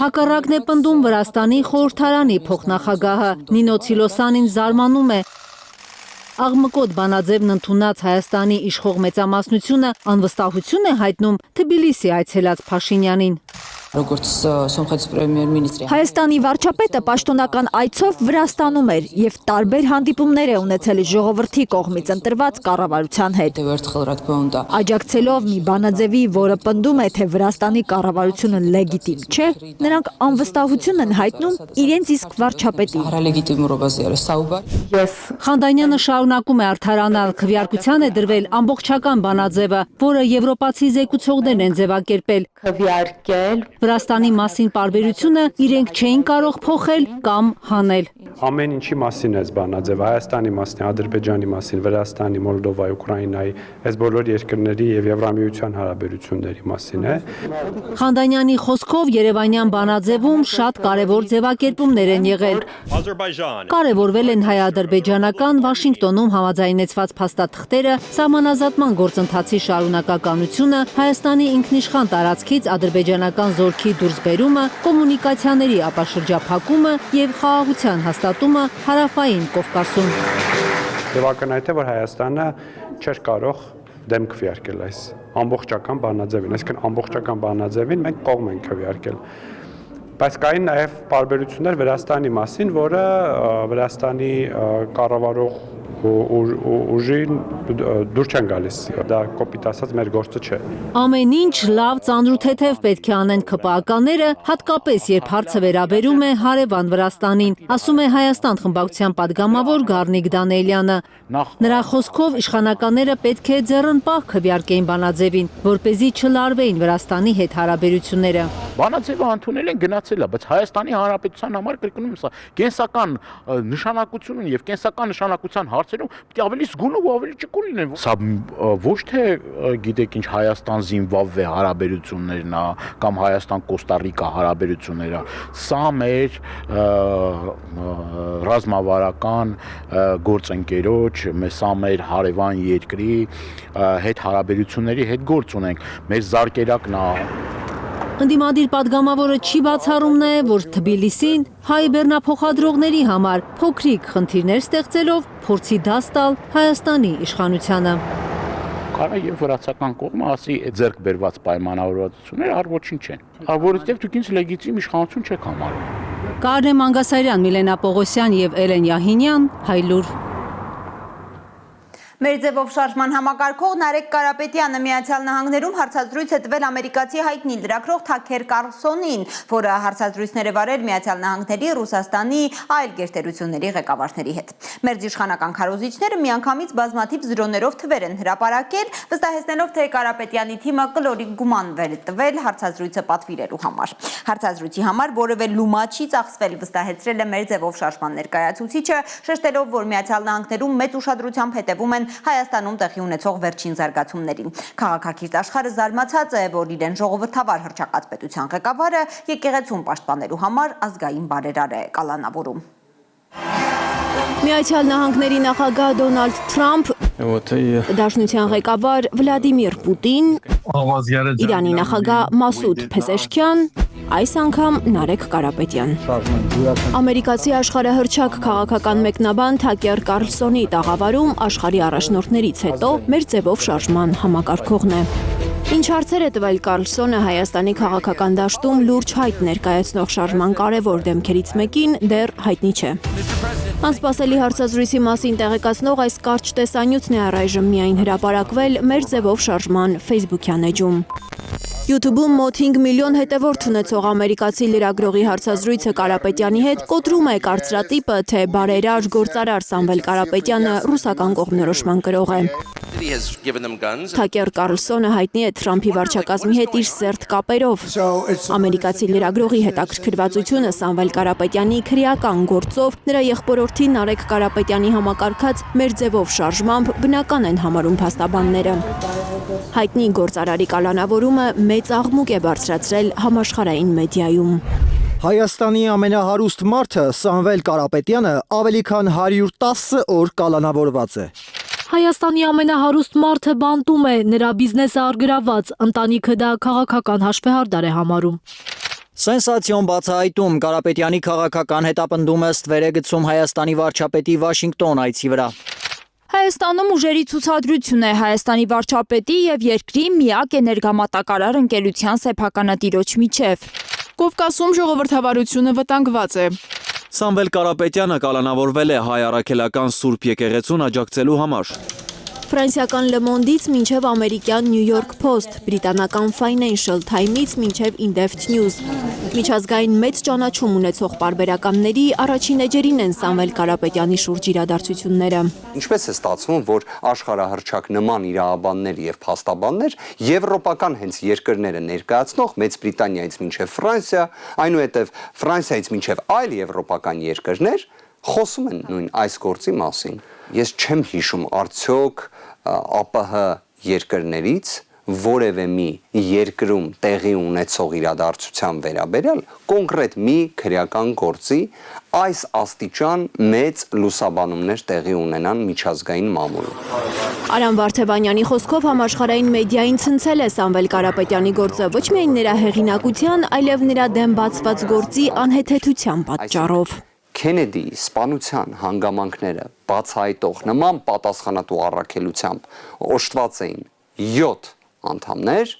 Հակառակն է պնդում Վրաստանի խորհրդարանի փոխնախագահը Նինո Ցիլոսանին զարմանում է։ Աղմկոտ բանաձևն ընդունած Հայաստանի իշխող մեծամասնությունը անվստահություն է հայտնում Թբիլիսի այցելած Փաշինյանին։ Հայաստանի վարչապետը պաշտոնական այցով Վրաստանում էր եւ տարբեր հանդիպումներ է ունեցել ժողովրդի կողմից ընտրված կառավարության հետ։ Աջակցելով մի բանաձևի, որը պնդում է, թե Վրաստանի կառավարությունը լեգիտիմ չէ, նրանք անվստահություն են հայտնում իրենց իսկ վարչապետին։ Խանդանյանը շարունակում է արդարանալ, քվեարկության է դրվել ամբողջական բանաձևը, որը եվրոպացի զեկուցողներն են ձևակերպել։ Վրաստանի մասին պարբերությունը իրենք չէին կարող փոխել կամ հանել։ Ամեն ինչի մասին է բանաձևը, Հայաստանի մասին, Ադրբեջանի մասին, Վրաստանի, Մոլդովայի, Ուկրաինայի, այս բոլոր երկրների եւ Եվրամիության հարաբերությունների մասին է։ Խանդանյանի խոսքով Երևանյան բանաձևում շատ կարևոր ձևակերպումներ են եղել։ Կարևորվել են հայ-ադրբեջանական Վաշինգտոնում համաձայնեցված փաստաթղթերը, սահմանազատման գործընթացի շարունակականությունը, Հայաստանի ինքնիշխան տարածքից ադրբեջանական զորքի դուրսբերումը, կոմունիկացիաների ապաշրջափակումը եւ խաղաղության հաստատումը հարավային Կովկասում։ Եվ ակնհայտ է, որ Հայաստանը չէր կարող դեմ քվեարկել այս ամբողջական բանաձևին, այսինքն ամբողջական բանաձևին մենք կողմ ենք քվեարկել։ Բայց կային նաև պարբերություններ Վրաստանի մասին, որը Վրաստանի կառավարող ուժին դուր չեն գալիս, դա կոպիտ ասած մեր գործը չէ։ Ամեն ինչ լավ ծանրութեթև պետք է անեն ՔՊԱ-ականները, հատկապես երբ հարցը վերաբերում է հարևան Վրաստանին, ասում է Հայաստան խմբակցության падգամավոր Գառնիկ Դանիելյանը։ Նրա խոսքով իշխանականները պետք է ձեռնպահ քվեարկեին բանաձևին, որպեսզի չլարվեին Վրաստանի հետ հարաբերությունները։ Բանաձևը ընդունել են, գնացել է, բայց Հայաստանի Հանրապետության համար կրկնում եմ, սա կենսական նշանակություն ունի եւ կենսական նշանակության հարցերում պետք է ավելի զգուն ու ավելի ճկուն լինեն։ Սա ոչ թե գիտեք ինչ Հայաստան-Զիմբաբվե հարաբերություններն է կամ Հայաստան-Կոստա-Ռիկա հարաբերությունները, սա մեր ռազմավարական գործընկերոջ, սա մեր հարևան երկրի հետ հարաբերությունների հետ գործ ունենք։ Մեր զարկերակն է։ Ընդդիմադիր падգամավորը չի բացառում նաև, որ Թբիլիսին հայ բեռնափոխադրողների համար փոքրիկ խնդիրներ ստեղծելով փորձի դաս տալ Հայաստանի իշխանությանը։ Կարա եւ վրացական կողմը ասի ձեռք բերված պայմանավորվածությունները առ ոչինչ չեն։ Որովհետեւ դուք ինձ լեգիտիմ իշխանություն չեք համարում։ Կարեն Մանգասարյան, Միլենա Պողոսյան եւ Էլեն Յահինյան, Հայլուր։ Մեր ձևով շարժման համակարգող Նարեկ Կարապետյանը Միացյալ Նահանգներում հարցազրույց է տվել ամերիկացի հայտնի լրագրող Թաքեր Կարլսոնին, որը հարցազրույցներ է վարել Միացյալ Նահանգների, Ռուսաստանի այլ գերտերությունների ղեկավարների հետ։ Մեր իշխանական քարոզիչները միանգամից բազմաթիվ զրոներով թվեր են հրապարակել, վստահեցնելով, թե Կարապետյանի թիմը կլորիկ գումանվել տվել հարցազրույցը պատվիրելու համար։ Հարցազրույցի համար որևէ լումա չի ծախսվել, վստահեցրել է մեր ձևով շարժման ներկայացուցիչը, շեշտելով, որ Միացյալ Նահանգներում մեծ ուշադրությամբ հետևում են Հայաստանում տեղի ունեցող վերջին զարգացումներին։ Քաղաքակիրթ աշխարհը զարմացած է, որ իրեն ժողովրդավար հռչակած պետության ղեկավարը եկեղեցուն պաշտպանելու համար ազգային բարերար է կալանավորում։ Միացյալ Նահանգների նախագահ Դոնալդ Թրամփ, Դաշնության ղեկավար Վլադիմիր Պուտին, Իրանի նախագահ Մասուդ Փեզեշքյան, այս անգամ Նարեկ Կարապետյան։ Ամերիկացի աշխարհահռչակ քաղաքական մեկնաբան Թաքեր Կարլսոնի տաղավարում աշխարհի առաջնորդներից հետո մեր ձևով շարժման համակարգողն է։ Ինչ հարցեր է տվել Կարլսոնը Հայաստանի քաղաքական դաշտում լուրջ հայտ ներկայացնող շարժման կարևոր դեմքերից մեկին դեռ հայտնի չէ։ Անսպասելի հարցազրույցի մասին տեղեկացնող այս կարճ տեսանյութն է առայժմ միայն հրապարակվել մեր ձևով շարժման Facebook-յան էջում։ YouTube-ում մոտ 5 միլիոն հետևորդ ունեցող ամերիկացի լրագրողի հարցազրույցը Կարապետյանի հետ կոտրում է կարծրատիպը, թե բարերար գործարար Սամվել Կարապետյանը ռուսական կողմնորոշման կրող է։ Թակեր Կարլսոնը հայտնի է Թրամփի վարչակազմի հետ իր սերտ կապերով։ Ամերիկացի լրագրողի հետաքրքրվածությունը Սամվել Կարապետյանի քրեական գործով, նրա եղբորորդի Նարեկ Կարապետյանի համակարգած մեր ձևով շարժմամբ բնական են համարում փաստաբանները։ Հայտնի գործարարի կալանավորումը մեծ աղմուկ է բարձրացրել համաշխարհային մեդիայում։ Հայաստանի ամենահարուստ մարդը Սամվել Կարապետյանը ավելի քան 110 օր կալանավորված է։ Հայաստանի ամենահարուստ մարդը բանտում է, նրա բիզնեսը արգրաված, ընտանիքը դա քաղաքական հաշվեհարդար է համարում։ Սենսացիոն բացահայտում Կարապետյանի քաղաքական հետապնդումը ստվեր է գցում Հայաստանի վարչապետի Վաշինգտոն այցի վրա։ Հայաստանում ուժերի ցուցադրություն է Հայաստանի վարչապետի եւ երկրի միակ էներգամատակարար ընկերության սեփականատիրոջ միջև։ Կովկասում ժողովրդավարությունը վտանգված է։ Սամվել Կարապետյանը կալանավորվել է հայ առաքելական Սուրբ եկեղեցուն աջակցելու համար։ Ֆրանսիական Le Monde-ից մինչև ամերիկյան New York Post, բրիտանական Financial Times-ից մինչև In-Depth News։ Միջազգային մեծ ճանաչում ունեցող պարբերականների առաջին էջերին են Սամվել Կարապետյանի շուրջ իրադարձությունները։ Ինչպես է ստացվում, որ աշխարհահռչակ նման իրավաբաններ եւ փաստաբաններ եվրոպական հենց երկրները ներկայացնող Մեծ Բրիտանիայից մինչև Ֆրանսիա, այնուհետև Ֆրանսիայից մինչև այլ եվրոպական երկրներ խոսում են նույն այս գործի մասին։ Ես չեմ հիշում արդյոք ԱՊՀ երկրներից որևէ մի երկրում տեղի ունեցող իրադարձության վերաբերյալ կոնկրետ մի քրեական գործի այս աստիճան մեծ լուսաբանումներ տեղի ունենան միջազգային մամուլում։ Արամ Վարդևանյանի խոսքով համաշխարհային մեդիային ցնցել է Սամվել Կարապետյանի գործը ոչ միայն նրա հեղինակության, այլև նրա դեմ բացված գործի անհեթեթության պատճառով։ Քենեդի սպանության հանգամանքները բացահայտող նման պատասխանատու առաքելությամբ օժտված էին 7 անդամներ,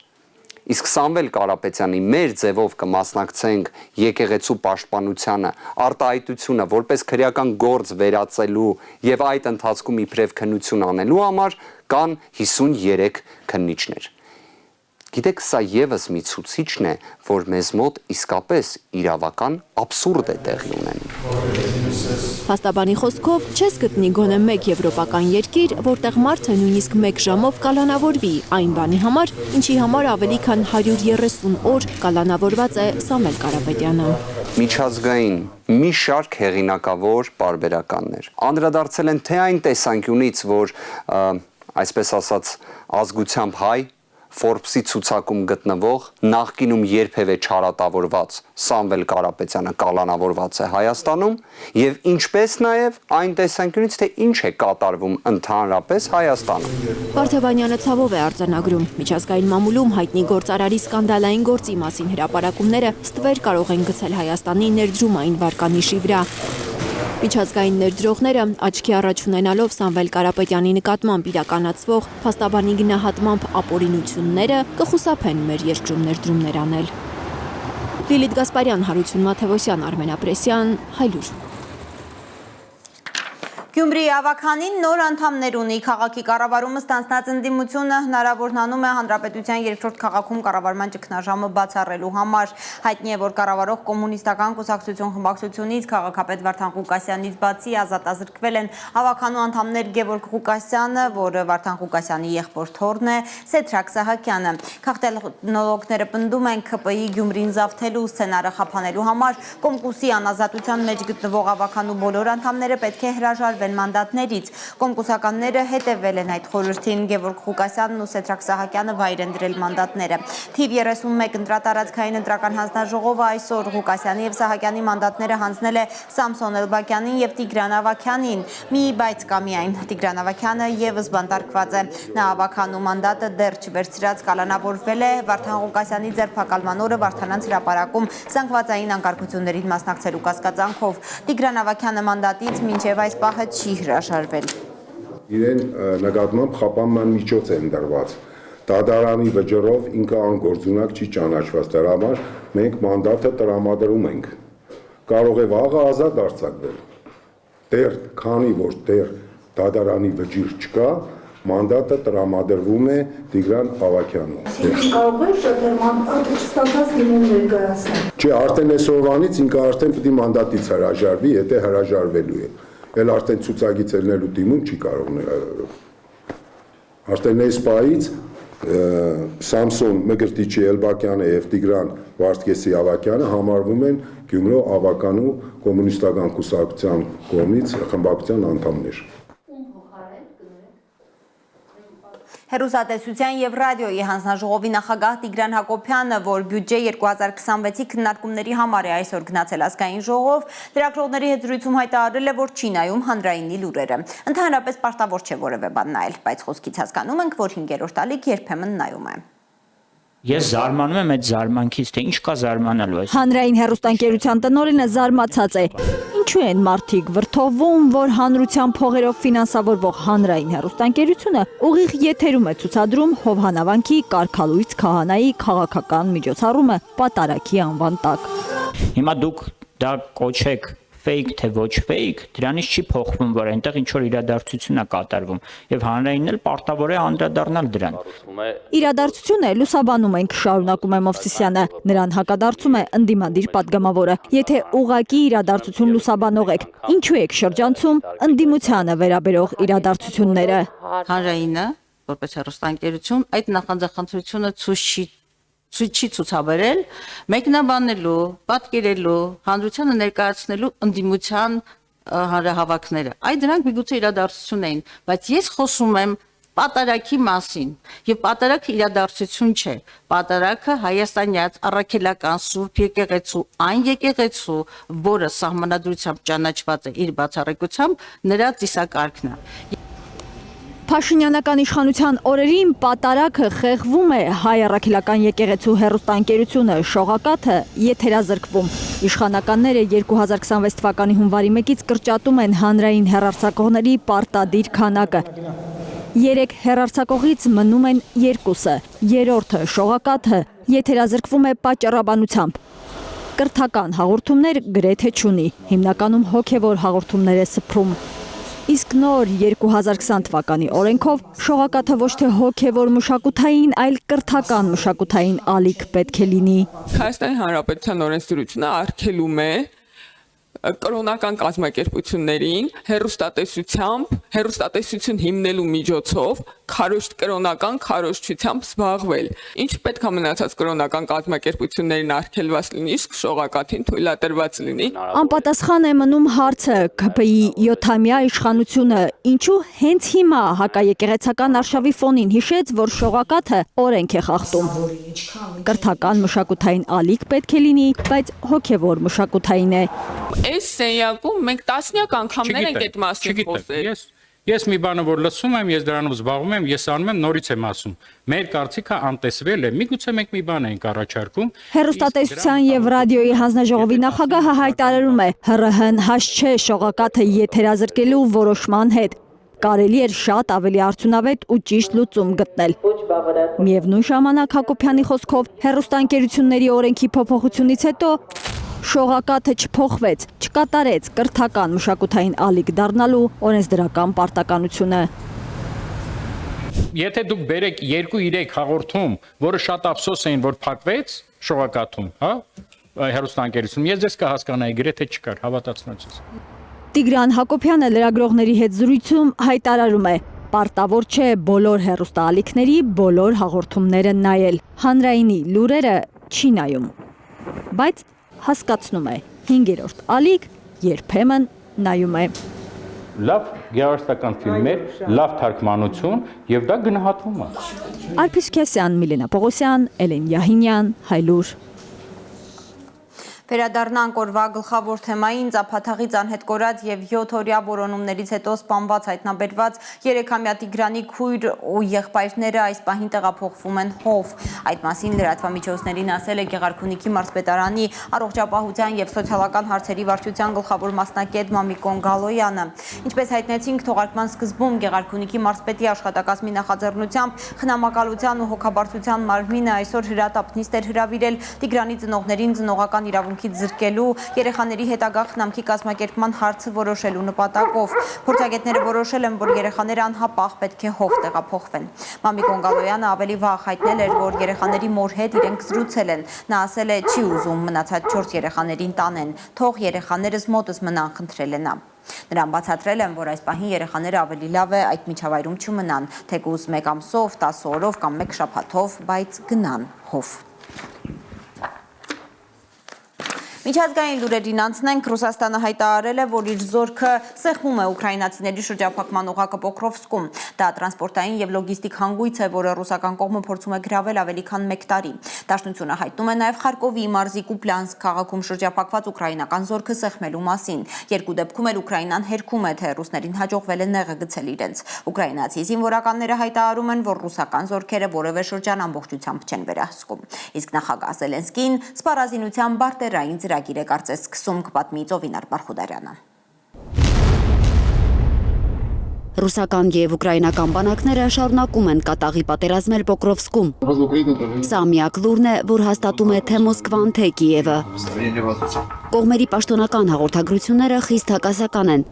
իսկ Սամվել Կարապետյանի մեր ձևով կմասնակցենք եկեղեցու պաշտպանությանը, արտահայտությունը որպես քրեական գործ վերածելու եւ այդ ընթացքում իբրև քննություն անելու համար կան 53 քննիչներ։ Գիտեք, սա եւս մի ցուցիչն է, որ մեզ մոտ իսկապես իրավական աբսուրդ է տեղի ունենում։ Փաստաբանի խոսքով չես գտնի գոնե մեկ եվրոպական երկիր, որտեղ մարդը նույնիսկ 1 ժամով կալանավորվի այն բանի համար, ինչի համար ավելի քան 130 օր կալանավորված է Սամվել Կարապետյանը։ Միջազգային մի շարք հեղինակավոր պարբերականներ անդրադարձել են թե այն տեսանկյունից, որ այսպես ասած ազգությամբ հայ Forbes-ի ցուցակում գտնվող նախկինում երբևէ չարատավորված Սամվել Կարապետյանը կալանավորված է Հայաստանում եւ ինչպես նաեւ այն տեսանկյունից թե ինչ է կատարվում ընդհանրապես Հայաստանում։ Վարդևանյանը ցավով է արձանագրում միջազգային մամուլում հայտնի գործարարի սկանդալային գործի մասին հրապարակումները ստվեր կարող են գցել Հայաստանի ներդրումային վարկանիշի վրա։ Միջազգային ներդրողները աչքի առաջ ունենալով Սամվել Կարապետյանի նկատմամբ իրականացվող փաստաբանի գնահատմամբ ապօրինությունները կխուսափեն մեր երկրում ներդրումներ անել։ Լիլիթ Գասպարյան, Հարություն Մաթևոսյան, Արմեն Ապրեսյան, Հայլուր։ Գյումրիի ավականին նոր անդամներ ունի քաղաքի կառավարումը ստանձնած ընդդիմությունը հնարավորն անում է հանրապետության երկրորդ քաղաքում կառավարման ճգնաժամը բացառելու համար։ Հայտնի է, որ կառավարող կոմունիստական կուսակցություն խմբակցությունից քաղաքապետ Վարդան Ղուկասյանից բացի ազատազրկվել են ավականու անդամներ Գևորգ Ղուկասյանը, որը Վարդան Ղուկասյանի եղբոր թոռն է, Սեդրակ Սահակյանը։ Քաղաքտեղնոլոգները պնդում են ՔՊ-ի Գյումրին զավթելու սցենարը խափանելու համար Կոմկուսի անազատության մեջ գտնվող ավականու բոլոր անդամները պետք է հրաժարվեն մանդատներից։ Կոմկուսականները հետևել են այդ խորհրդին, Գևորգ Ղուկասյանն ու Սեդրակ Սահակյանը վայր են դրել մանդատները։ Թիվ 31 ընտրատարածքային ընտրական հանձնաժողովը այսօր Ղուկասյանի եւ Սահակյանի մանդատները հանձնել է Սամսոն Էլբակյանին եւ Տիգրան Ավագյանին։ Մի բայց կա միայն Տիգրան Ավագյանը եւս բանտարկված է։ Նա ավականու մանդատը դեռ չվերցրած կալանավորվել է Վարդան Ղուկասյանի ձերբակալման օրը Վարդանանց հրապարակում զանգվածային անկարգություններին մասնակցելու կասկածանքով։ Տիգրան Ավագյանը մանդատից մինչև այս պահը չի հրաժարվել։ Իրեն նկատմամբ խափանման միջոց են դրված։ Դատարանի վճռով ինքը անգործունակ չի ճանաչված, դրա համար մենք մանդատը տրամադրում ենք։ Կարող է վաղը ազատ արձակվել։ Դեռ քանի որ դեռ դատարանի վճիռ չկա, Մանդատը տրամադրվում է Տիգրան Ավագյանին։ Կարող է շատ ստացած լինել ներկայացնել։ Չէ, արդեն այսօրվանից ինքը արդեն պետք է մանդատից հրաժարվի, եթե հրաժարվելու է։ Էլ արդեն ցուցակից ելնելու դիմում չի կարող արդեն այս պահից Սամսոն Մգրտիչի Էլբակյանը եւ Տիգրան Վարդգեսի Ավագյանը համարվում են Գյումրու ավականու կոմունիստական կուսակցության կողմից խմբակցության անդամներ։ Հեռուստատեսության եւ ռադիոյի հանձնաժողովի նախագահ Տիգրան Հակոբյանը, որ բյուջե 2026-ի քննարկումների համար է այսօր գնացել ազգային ժողով, լրագրողների հետ զրույցում հայտարարել է, որ չի նայում հանրայինի լուրերը։ Ընդհանրապես պարտավոր չէ որևէ բան նայել, բայց խոսքից հասկանում ենք, որ 5-րդ ալիք երբեմն նայում է։ Ես զարմանում եմ այդ զարմանքից, թե ինչ կա զարմանալու այս։ Հանրային հեռուստաընկերության տնօրենը զարմացած է։ Ինչու են մարդիկ վրդովում, որ հանրության փողերով ֆինանսավորվող հանրային հեռուստաընկերությունը ուղիղ եթերում է ցուցադրում Հովհանավանքի կարգալույց քահանայի քաղաքական միջոցառումը պատարագի անվան տակ։ Հիմա դուք դա կոչեք fake թե ոչ fake, դրանից չի փոխվում, որ այնտեղ ինչ որ իրադարձություն է կատարվում, եւ հանրայինն էլ պարտավոր է անդրադառնալ դրան։ Իրադարձությունը լուսաբանում ենք, շարունակում է Մովսիսյանը, նրան հակադարձում է ընդդիմադիր падգամավորը։ Եթե ուղակի իրադարձություն լուսաբանող եք, ինչու եք շրջանցում ընդդիմությանը վերաբերող իրադարձությունները։ Հանրայինը, որպես հեռուստաընկերություն, այդ նախանձախնդրությունը չի ցուցաբերել մեկնաբանելու, պատկերելու, հանրությանը ներկայացնելու ընդդիմության հանրահավաքները։ Այդ դրանք միգուցե իրադարձություն էին, բայց ես խոսում եմ պատարագի մասին, եւ պատարագը իրադարձություն չէ։ Պատարագը հայաստանյաց առաքելական Սուրբ եկեղեցու, այն եկեղեցու, որը սահմանադրությամբ ճանաչված է իր բացառիկությամբ, նրա ծիսակարգն է։ Փաշինյանական իշխանության օրերին պատարագը խեղվում է, հայ առաքելական եկեղեցու հեռուստաընկերությունը շողակաթը եթերազրկվում։ Իշխանականները 2026 թվականի հունվարի 1-ից կրճատում են հանրային հեռարձակողների պարտադիր քանակը։ 3 հեռարձակողից մնում են 2-ը, երրորդը շողակաթը եթերազրկվում է պատճառաբանությամբ։ Կրթական հաղորդումներ գրեթե չունի, հիմնականում հոգևոր հաղորդումներ է սփռում։ Իսկ նոր 2020 թվականի օրենքով շողակաթը ոչ թե հոգևոր մշակութային, այլ կրթական մշակութային ալիք պետք է լինի։ Հայաստանի Հանրապետության օրենսդրությունը արգելում է կրոնական կազմակերպություններին հեռուստատեսություն հիմնելու միջոցով քարոշտ կրոնական քարոշչությամբ զբաղվել։ Ինչ պետք է մնացած կրոնական կազմակերպություններին արգելված լինի, իսկ շողակաթին թույլատրված լինի։ Անպատասխան է մնում հարցը ԿՓ-ի 7-ամյա իշխանությունը ինչու հենց հիմա հակաեկեղեցական արշավի ֆոնին հիշեց, որ շողակաթը օրենք է խախտում։ Կրթական մշակութային ալիք պետք է լինի, բայց հոգևոր մշակութային է։ Այս սենյակում մենք տասնյակ անգամներ ենք այդ մասին խոսել։ Ես մի բանը որ լսում եմ, ես դրանով զբաղվում եմ, ես անում եմ, նորից եմ ասում։ Մեր կարծիքը անտեսվել է, միգուցե մենք մի բան ենք առաջարկում։ Հեռուստատեսության եւ ռադիոյի հանձնաժողովի նախագահը հայտարարում է, ՀՌՀ-ն հաշ չէ շողակաթը եթերազրկելու որոշման հետ։ Կարելի էր շատ ավելի արդյունավետ ու ճիշտ լուծում գտնել։ Միևնույն ժամանակ Հակոբյանի խոսքով հեռուստաընկերությունների օրենքի փոփոխությունից հետո շողակաթը չփոխվեց, չկատարեց կրթական մշակութային ալիք դառնալու օրենսդրական պարտականությունը։ Եթե դուք բերեք 2-3 հաղորդում, որը շատ ափսոս էին, որ փակվեց շողակաթում, հա, հեռուստաընկերությունում, ես ձեզ կհասկանայի, գրեթե չկար, հավատացնեմ ձեզ։ Տիգրան Հակոբյանը լրագրողների հետ զրույցում հայտարարում է. պարտավոր չէ բոլոր հեռուստաալիքների բոլոր հաղորդումները նայել։ Հանրայինի լուրերը չի նայում։ Բայց հասկացնում է 5-րդ ալիք երբեմն նայում է։ Լավ գեղարվեստական ֆիլմեր, լավ թարգմանություն եւ դա գնահատվում է։ Արփիս Քեսյան, Միլենա Պողոսյան, Էլեն Յահինյան, Հայլուր։ Վերադառնանք օրվա գլխավոր թեմային ծափաթաղից անհետ կորած եւ 7-օրյա որոնումներից հետո սպանված հայտնաբերված 3-ամյա Տիգրանի քույր ու եղբայրները այս պահին տեղափոխվում են Հով։ Այդ մասին լրատվամիջոցներին ասել է Գեղարքունիքի մարզպետարանի առողջապահության եւ սոցիալական հարցերի վարչության գլխավոր մասնակետ Մամիկոն Գալոյանը։ Ինչպես հայտնեցինք թողարկման սկզբում Գեղարքունիքի մարզպետի աշխատակազմի նախաձեռնությամբ խնամակալության ու հոգաբարձության մարմինը այսօր հրատապ նիստ էր հրավիրել Տիգրանի ծնողներին ծնողական իրավունք իրավունքից զրկելու երեխաների հետագա խնամքի կազմակերպման հարցը որոշելու նպատակով։ Փորձագետները որոշել են, որ երեխաները անհապաղ պետք է հով տեղափոխվեն։ Մամիկ Օնգալոյանը ավելի վաղ հայտնել էր, որ երեխաների մոր հետ իրենք զրուցել են։ Նա ասել է, չի ուզում մնացած 4 երեխաներին տանեն, թող երեխաներս մոտս մնան, խնդրել է նա։ Նրան բացատրել են, որ այս պահին երեխաները ավելի լավ է այդ միջավայրում չմնան, թեկուզ 1 ամսով, 10 օրով կամ 1 շաբաթով, բայց գնան հով։ Միջազգային լուրերին անցնենք, Ռուսաստանը հայտարարել է, որ իր զորքը սեղմում է ուկրաինացիների շրջափակման օղակը Պոկրովսկում։ Դա տրանսպորտային եւ լոգիստիկ հանգույց է, որը ռուսական կողմը փորձում է գրավել ավելի քան 1 տարի։ Դաշնությունը հայտնում է նաեւ Խարկովի մարզի Կուպլյանսկ քաղաքում շրջափակված ուկրաինական զորքը սեղմելու մասին։ Երկու դեպքում էլ Ուկրաինան հերքում է, թե ռուսներին հաջողվել է նեղը գցել իրենց։ Ուկրաինացի զինվորականները հայտարարում են, որ ռուսական զորքերը որևէ շրջան ամբողջությամբ չեն վերահսկում։ Իսկ նախագահ Զելենսկին սպառազինության բարտերային ծրագիր է կարծես սկսում, կպատմի Ծովինար Բարխուդարյանը։ Ռուսական եւ ուկրաինական բանակները շարունակում են կատաղի պատերազմել Պոկրովսկում։ Սա միակ լուրն է, որ հաստատում է թե Մոսկվան, թե Կիևը։ Կողմերի պաշտոնական հաղորդագրությունները խիստ հակասական են։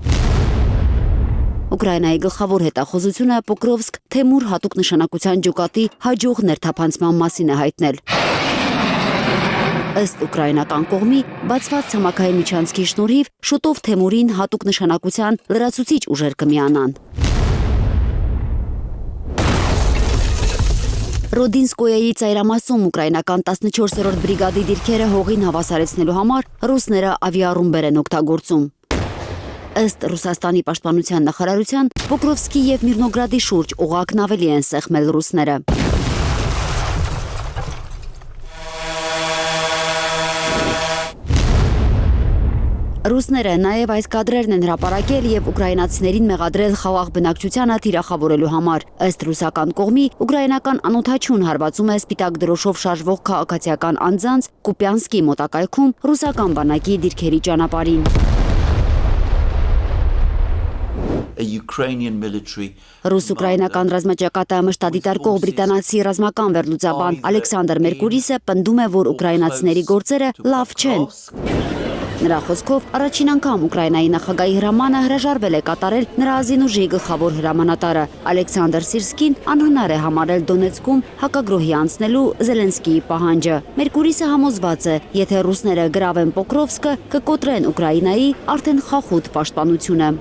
Ուկրաինայի գլխավոր հետախուզությունը Պոկրովսկ Թեմուր հատուկ նշանակության ջոկատի հաջող ներթափանցման մասին է հայտնել։ Ըստ ուկրաինական կողմի, բացված ցամաքային միջանցքի շնորհիվ շուտով Թեմուրին հատուկ նշանակության լրացուցիչ ուժեր կմիանան։ Ռոդինսկոյայի ծայրամասում ուկրաինական 14-րդ բրիգադի դիրքերը հողին հավասարեցնելու համար ռուսները ավիառումբեր են օգտագործում։ Ըստ Ռուսաստանի պաշտպանության նախարարության, Պոկրովսկի եւ Միրնոգրադի շուրջ օղակն ավելի են սեղմել ռուսները։ Ռուսները նաև այս կադրերն են հրապարակել եւ ուկրաինացիներին մեղադրել խաղաղ բնակչությանը թիրախավորելու համար։ Ըստ ռուսական կողմի, ուկրաինական անօթաչուն հարվածում է սպիտակ դրոշով շարժվող քաղաքացիական անձանց Կուպյանսկի մոտակայքում ռուսական բանակի դիրքերի ճանապարհին։ Ռուս-ուկրաինական ռազմաճակատը մշտադիտարկող բրիտանացի ռազմական վերլուծաբան Ալեքսանդր Մերկուրիսը պնդում է, որ ուկրաինացիների գործերը լավ չեն։ Նրա խոսքով առաջին անգամ Ուկրաինայի նախագահի հրամանը հրաժարվել է կատարել նրա ազինուժի գլխավոր հրամանատարը Ալեքսանդր Սիրսկին անհնար է համարել Դոնեցկում հակագրոհի անցնելու Զելենսկիի պահանջը։ Մերկուրիսը համոզված է, եթե ռուսները գրավեն Պոկրովսկը, կկոտրեն Ուկրաինայի արդեն խախուտ պաշտպանությունը։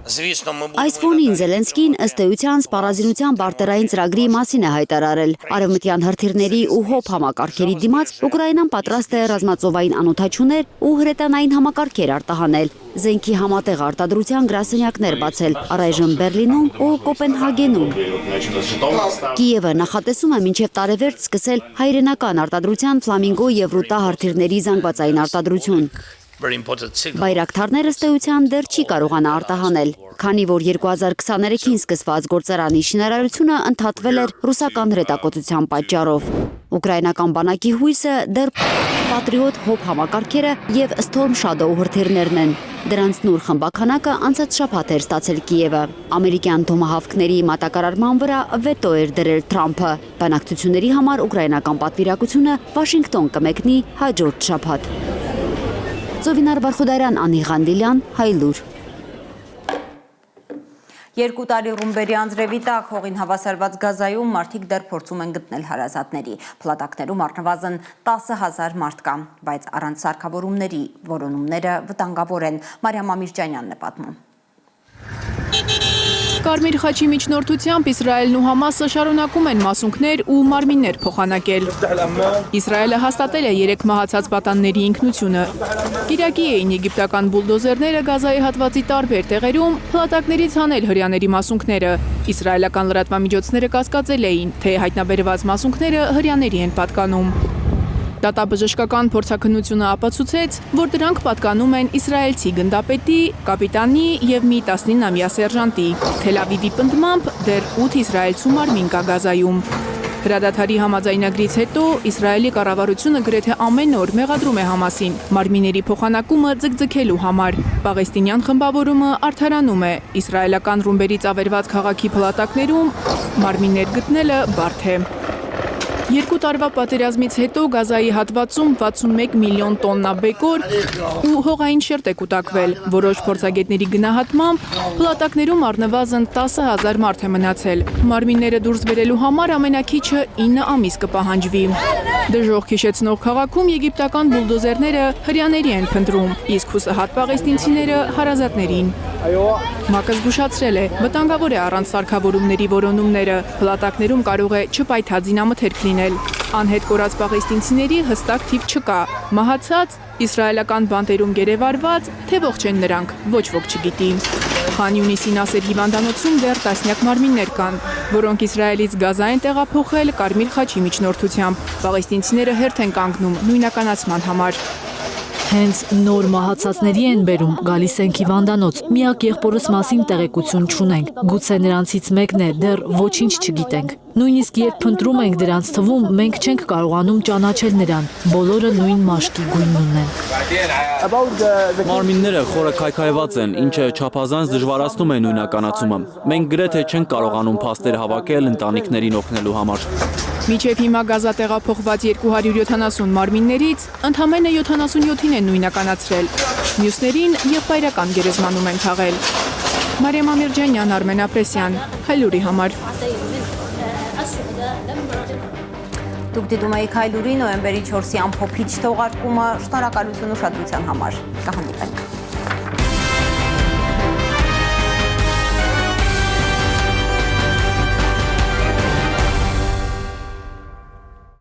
Այս ֆոնին Զելենսկին ըստ էության սպառազինության բարտերային ծրագրի մասին է հայտարարել։ Արևմտյան հրթիռների ու հոբ համակարգերի դիմաց Ուկրաինան պատրաստ է ռազմածովային անօթաչուներ ու հրետանային համակարգեր արտահանել, զենքի համատեղ արտադրության գրասենյակներ բացել առայժմ Բերլինում ու Կոպենհագենում։ Կիևը նախատեսում է մինչև տարեվերջ սկսել հայրենական արտադրության ֆլամինգո եւ ռուտա հրթիռների զանգվածային արտադրություն։ Բայրակթարները ըստ էության դեռ չի կարողանա արտահանել, քանի որ 2023-ին սկսված գործարանի շինարարությունը ընդհատվել էր ռուսական հրետակոծության պատճառով։ Ուկրաինական բանակի հույսը դեռ Patriot հոբ համակարգերը եւ Storm Shadow հրթիռներն են։ Դրանց նոր խմբականակը անցած շաբաթ էր ստացել Կիևը։ Ամերիկյան թոմահավքների մատակարարման վրա վետո էր դրել Թրամփը։ Բանակցությունների համար ուկրաինական պատվիրակությունը Վաշինգտոն կմեկնի հաջորդ շաբաթ։ Ծովինար Բարխուդարյան, Անի Ղանդիլյան, Հայլուր։ 2 տարի ռումբերի անձրևի տակ հողին հավասարված Գազայում մարդիկ դեռ փորձում են գտնել հարազատների։ Փլատակներում առնվազն 10,000 մարդ կա, բայց առանց սարքավորումների որոնումները վտանգավոր են։ Մարիամ Ամիրջանյանն է պատմում։ Կարմիր խաչի միջնորդությամբ Իսրայելն ու Համասը շարունակում են մասունքներ ու մարմիններ փոխանակել։ Իսրայելը հաստատել է 3 մահացած պատանների ինքնությունը։ Կիրակի էին եգիպտական բուլդոզերները Գազայի հատվածի տարբեր տեղերում փլատակներից հանել հրյաների մասունքները։ Իսրայելական լրատվամիջոցները կասկածել էին, թե հայտնաբերված մասունքները հրյաների են պատկանում։ Դատաբժշկական փորձաքննությունը ապացուցեց, որ դրանք պատկանում են իսրայելցի գնդապետի, կապիտանի եւ մի 19-ամյա սերժանտի։ Թել Ավիվի պնդմամբ դեռ 8 իսրայելցու մարմին կա Գազայում։ Հրադադարի համաձայնագրից հետո Իսրայելի կառավարությունը գրեթե ամեն օր մեղադրում է Համասին մարմինների փոխանակումը ձգձգելու համար։ Պաղեստինյան խմբավորումը արդարանում է, իսրայելական ռումբերից ավերված քաղաքի փլատակներում մարմիններ գտնելը բարդ է։ 2 տարվա պատերազմից հետո Գազայի հատվածում 61 միլիոն տոննա բեկոր ու հողային շերտ է կուտակվել։ Որոշ փորձագետների գնահատմամբ փլատակներում առնվազն 10,000 մարդ է մնացել։ Մարմինները դուրս բերելու համար ամենակիչը 9 ամիս կպահանջվի։ Դժոխք հիշեցնող քաղաքում եգիպտական բուլդոզերները հրյաների են փնտրում, իսկ հուսահատ պաղեստինցիները հարազատներին։ ՄԱԿ-ը զգուշացրել է, վտանգավոր է առանց սարքավորումների որոնումները, փլատակներում կարող է չպայթած զինամթերք լինել։ Անհետ կորած պաղեստինցիների հստակ թիվ չկա։ Մահացած, իսրայելական բանտերում գերեվարված, թե ողջ են նրանք, ոչ ոք չգիտի։ Խան Յունիսի Նասեր հիվանդանոցում դեռ տասնյակ մարմիններ կան, որոնք Իսրայելից Գազա են տեղափոխել Կարմիր խաչի միջնորդությամբ։ Պաղեստինցիները հերթ են կանգնում նույնականացման համար։ Հենց նոր մահացածների են բերում, գալիս ենք հիվանդանոց, միակ եղբորս մասին տեղեկություն չունենք, գուցե նրանցից մեկն է, դեռ ոչինչ չգիտենք։ Նույնիսկ երբ փնտրում ենք դրանց թվում, մենք չենք կարողանում ճանաչել նրան, բոլորը նույն մաշկի գույնն ունեն։ Մարմինները խորը քայքայված են, ինչը չափազանց դժվարացնում է նույնականացումը։ Մենք գրեթե չենք կարողանում փաստեր հավաքել ընտանիքներին օգնելու համար։ Մինչև հիմա Գազա տեղափոխված 270 մարմիններից ընդամենը 77-ին են նույնականացրել։ Մյուսներին եղբայրական գերեզմանում են թաղել։ Մարիամ Ամիրջանյան, Արմեն Ապրեսյան, Հայլուրի համար։ Դուք դիտում եք Հայլուրի նոյեմբերի 4-ի ամփոփիչ թողարկումը։ Շնորհակալություն ուշադրության համար։ Կհանդիպենք։